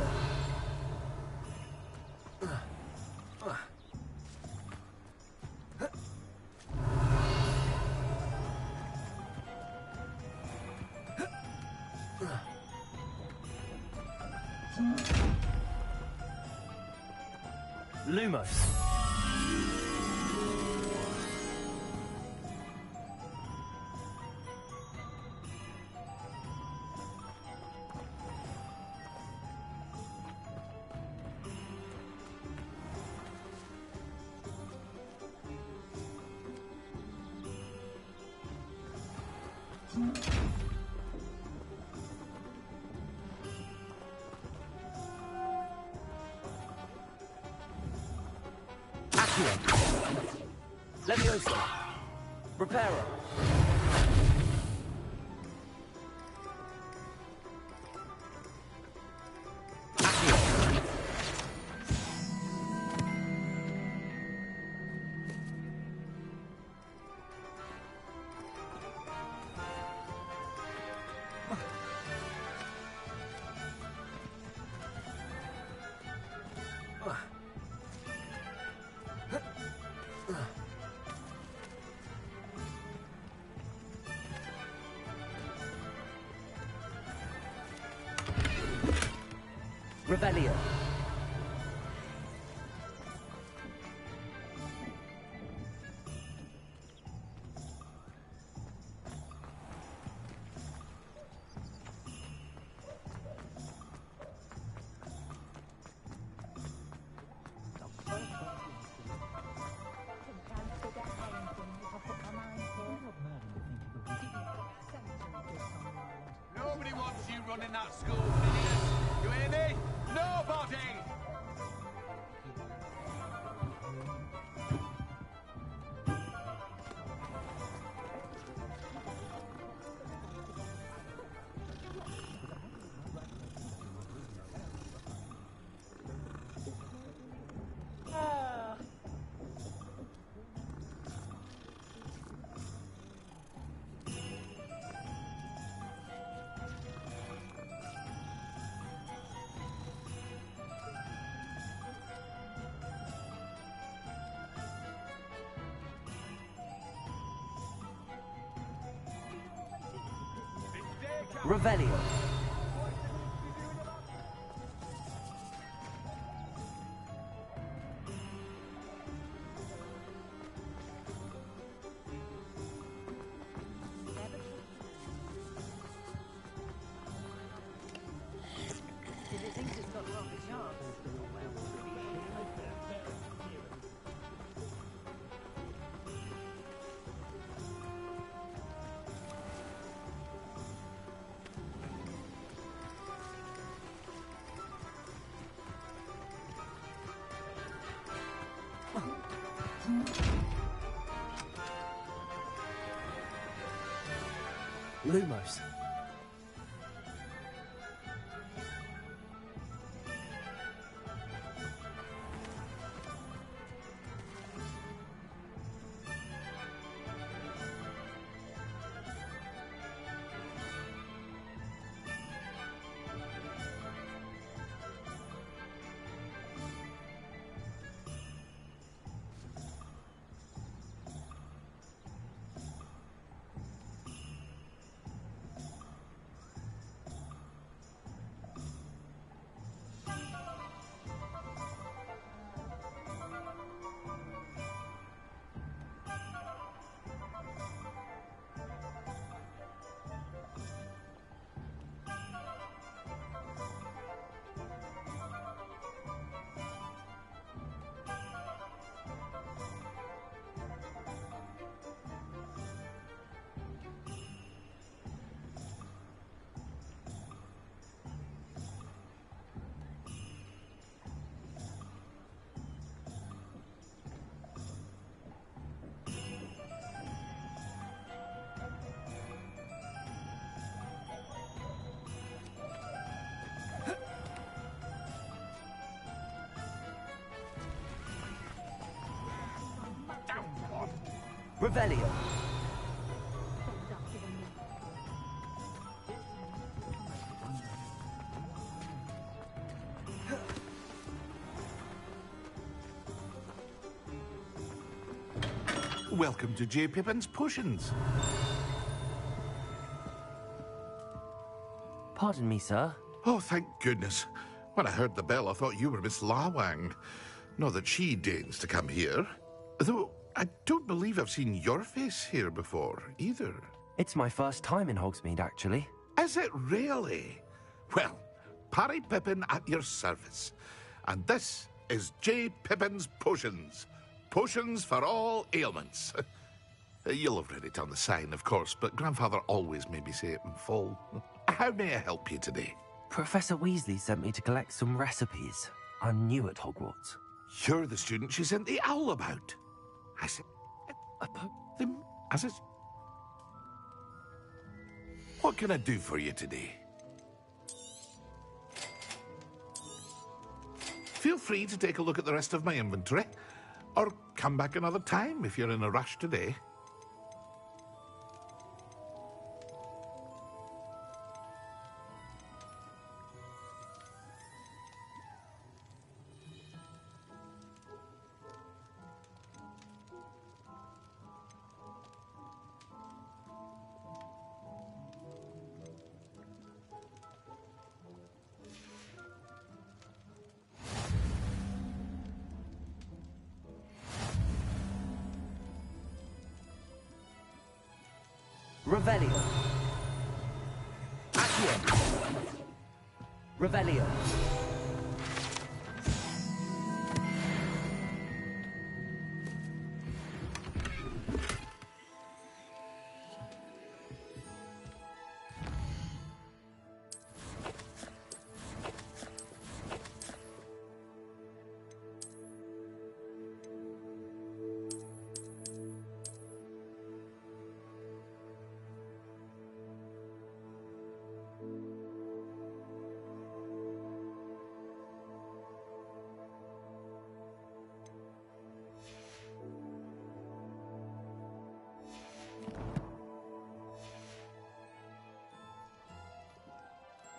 Lumos. Leviosa. Reparo. Revelio. Nobody wants you running that school, Phineas. You hear me? Nobody! Revelio. Lumos. Revelio. Welcome to J. Pippin's Potions. Pardon me, sir. Oh, thank goodness. When I heard the bell, I thought you were Miss Lawang. Not that she deigns to come here. Though, I don't believe I've seen your face here before, either. It's my first time in Hogsmeade, actually. Is it really? Well, Parry Pippin at your service. And this is J. Pippin's Potions. Potions for all ailments. You'll have read it on the sign, of course, but Grandfather always made me say it in full. How may I help you today? Professor Weasley sent me to collect some recipes. I'm new at Hogwarts. You're the student she sent the owl about. I said... them as it's... What can I do for you today? Feel free to take a look at the rest of my inventory, or come back another time if you're in a rush today. Revelio. Accio. Revelio.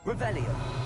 Revelio.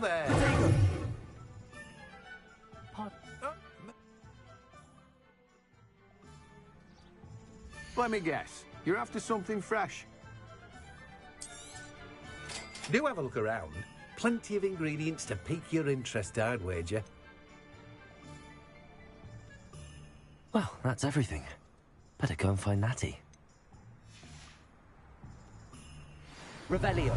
there! Let me guess. You're after something fresh. Do have a look around. Plenty of ingredients to pique your interest, I'd wager. Well, that's everything. Better go and find Natty. Revelio.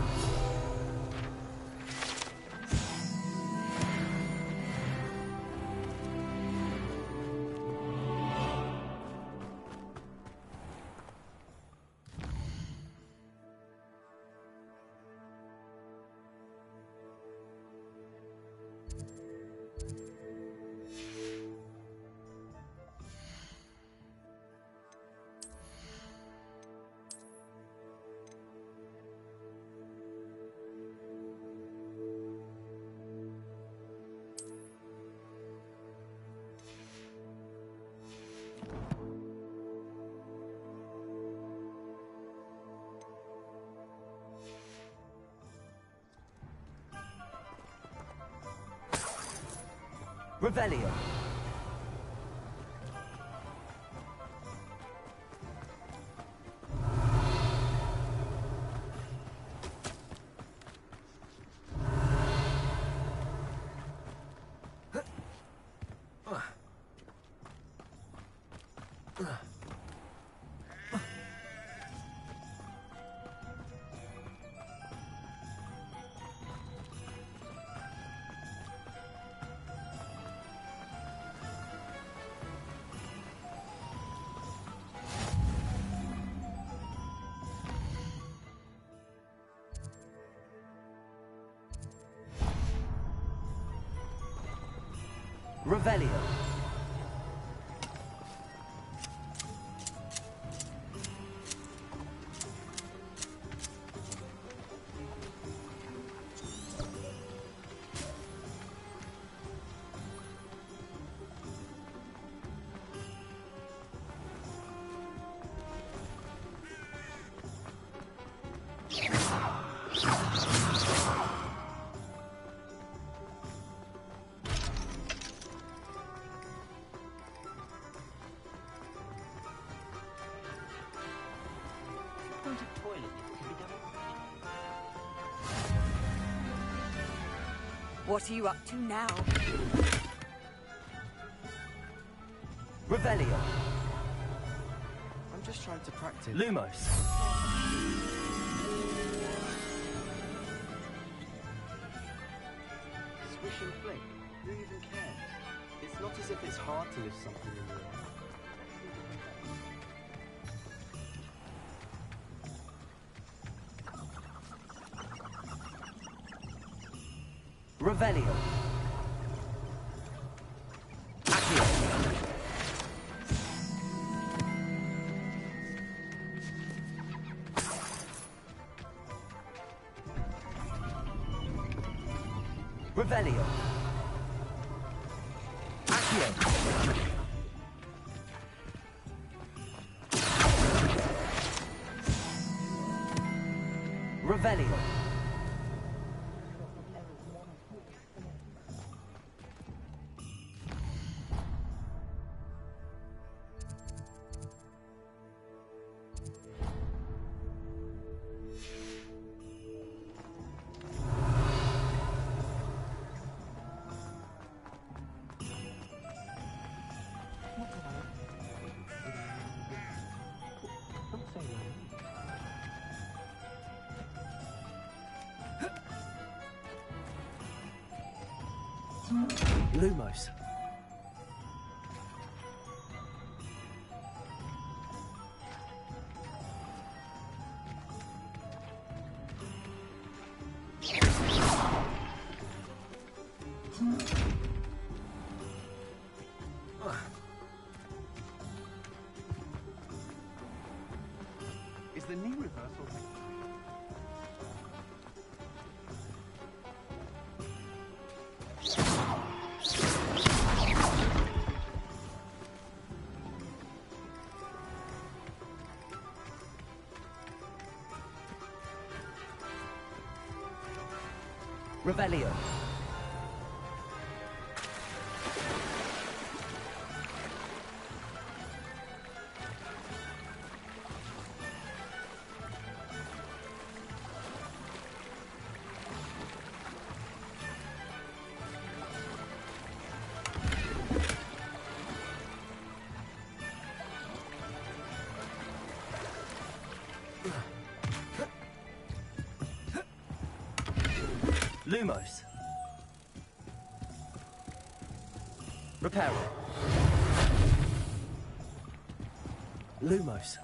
Revelio. Revelio. What are you up to now? Revelio. I'm just trying to practice. Lumos. Swish and flick. Who even cares? It's not as if it's hard to lift something in the air. Revelio. Revelio. Accio. Revelio. Lumos. Is the knee reversal? Revelio. Lumos. Reparo. Lumos.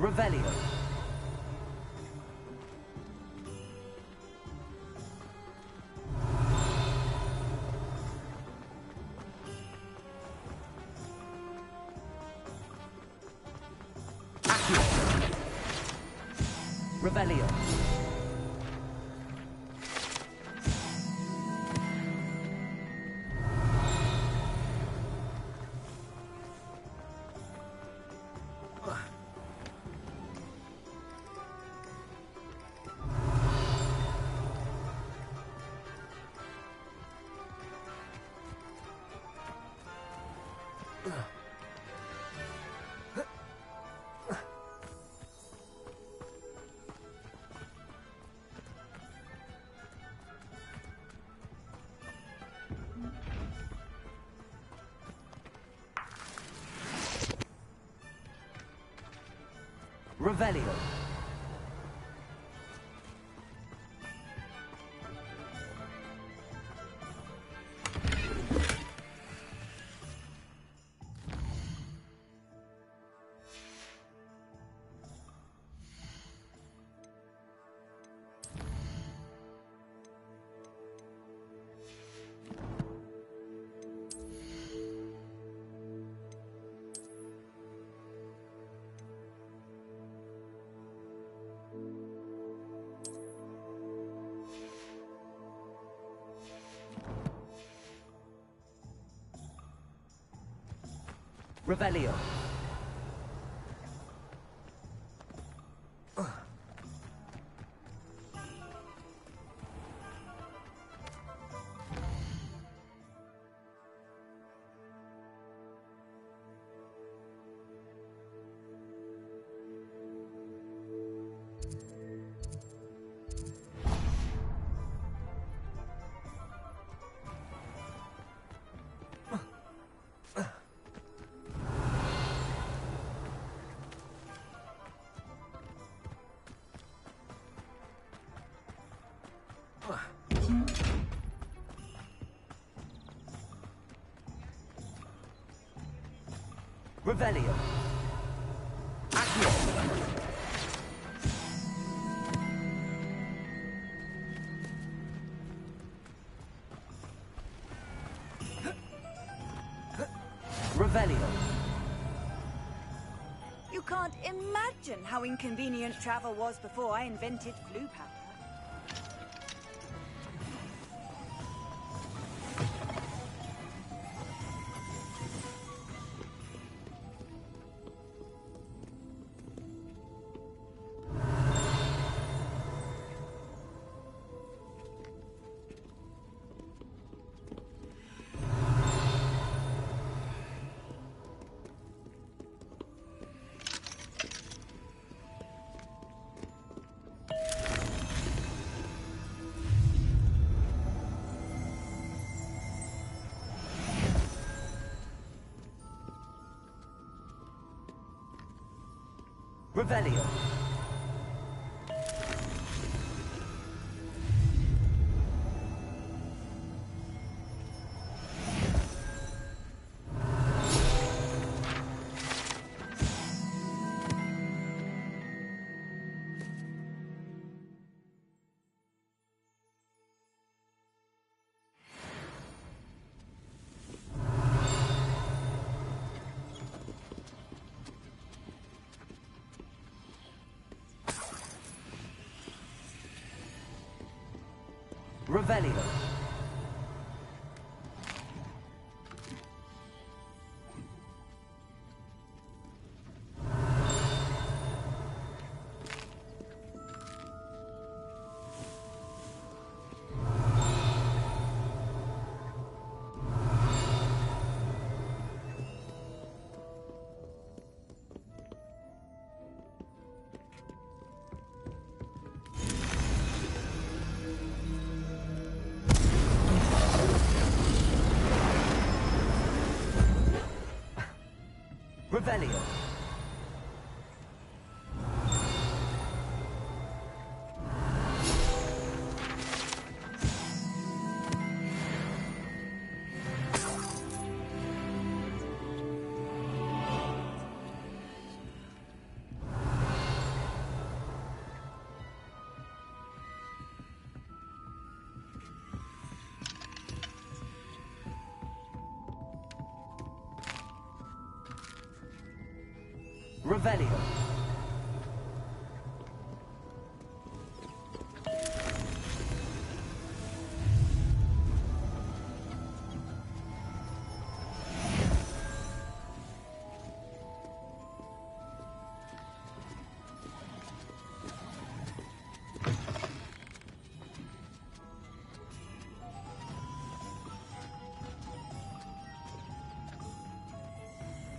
Revelio. Revelio. Revelio. Revelio. Revelio. Accio. Revelio. You can't imagine how inconvenient travel was before I invented flu powder. Revelio. Revelio. Revelio. Revelio.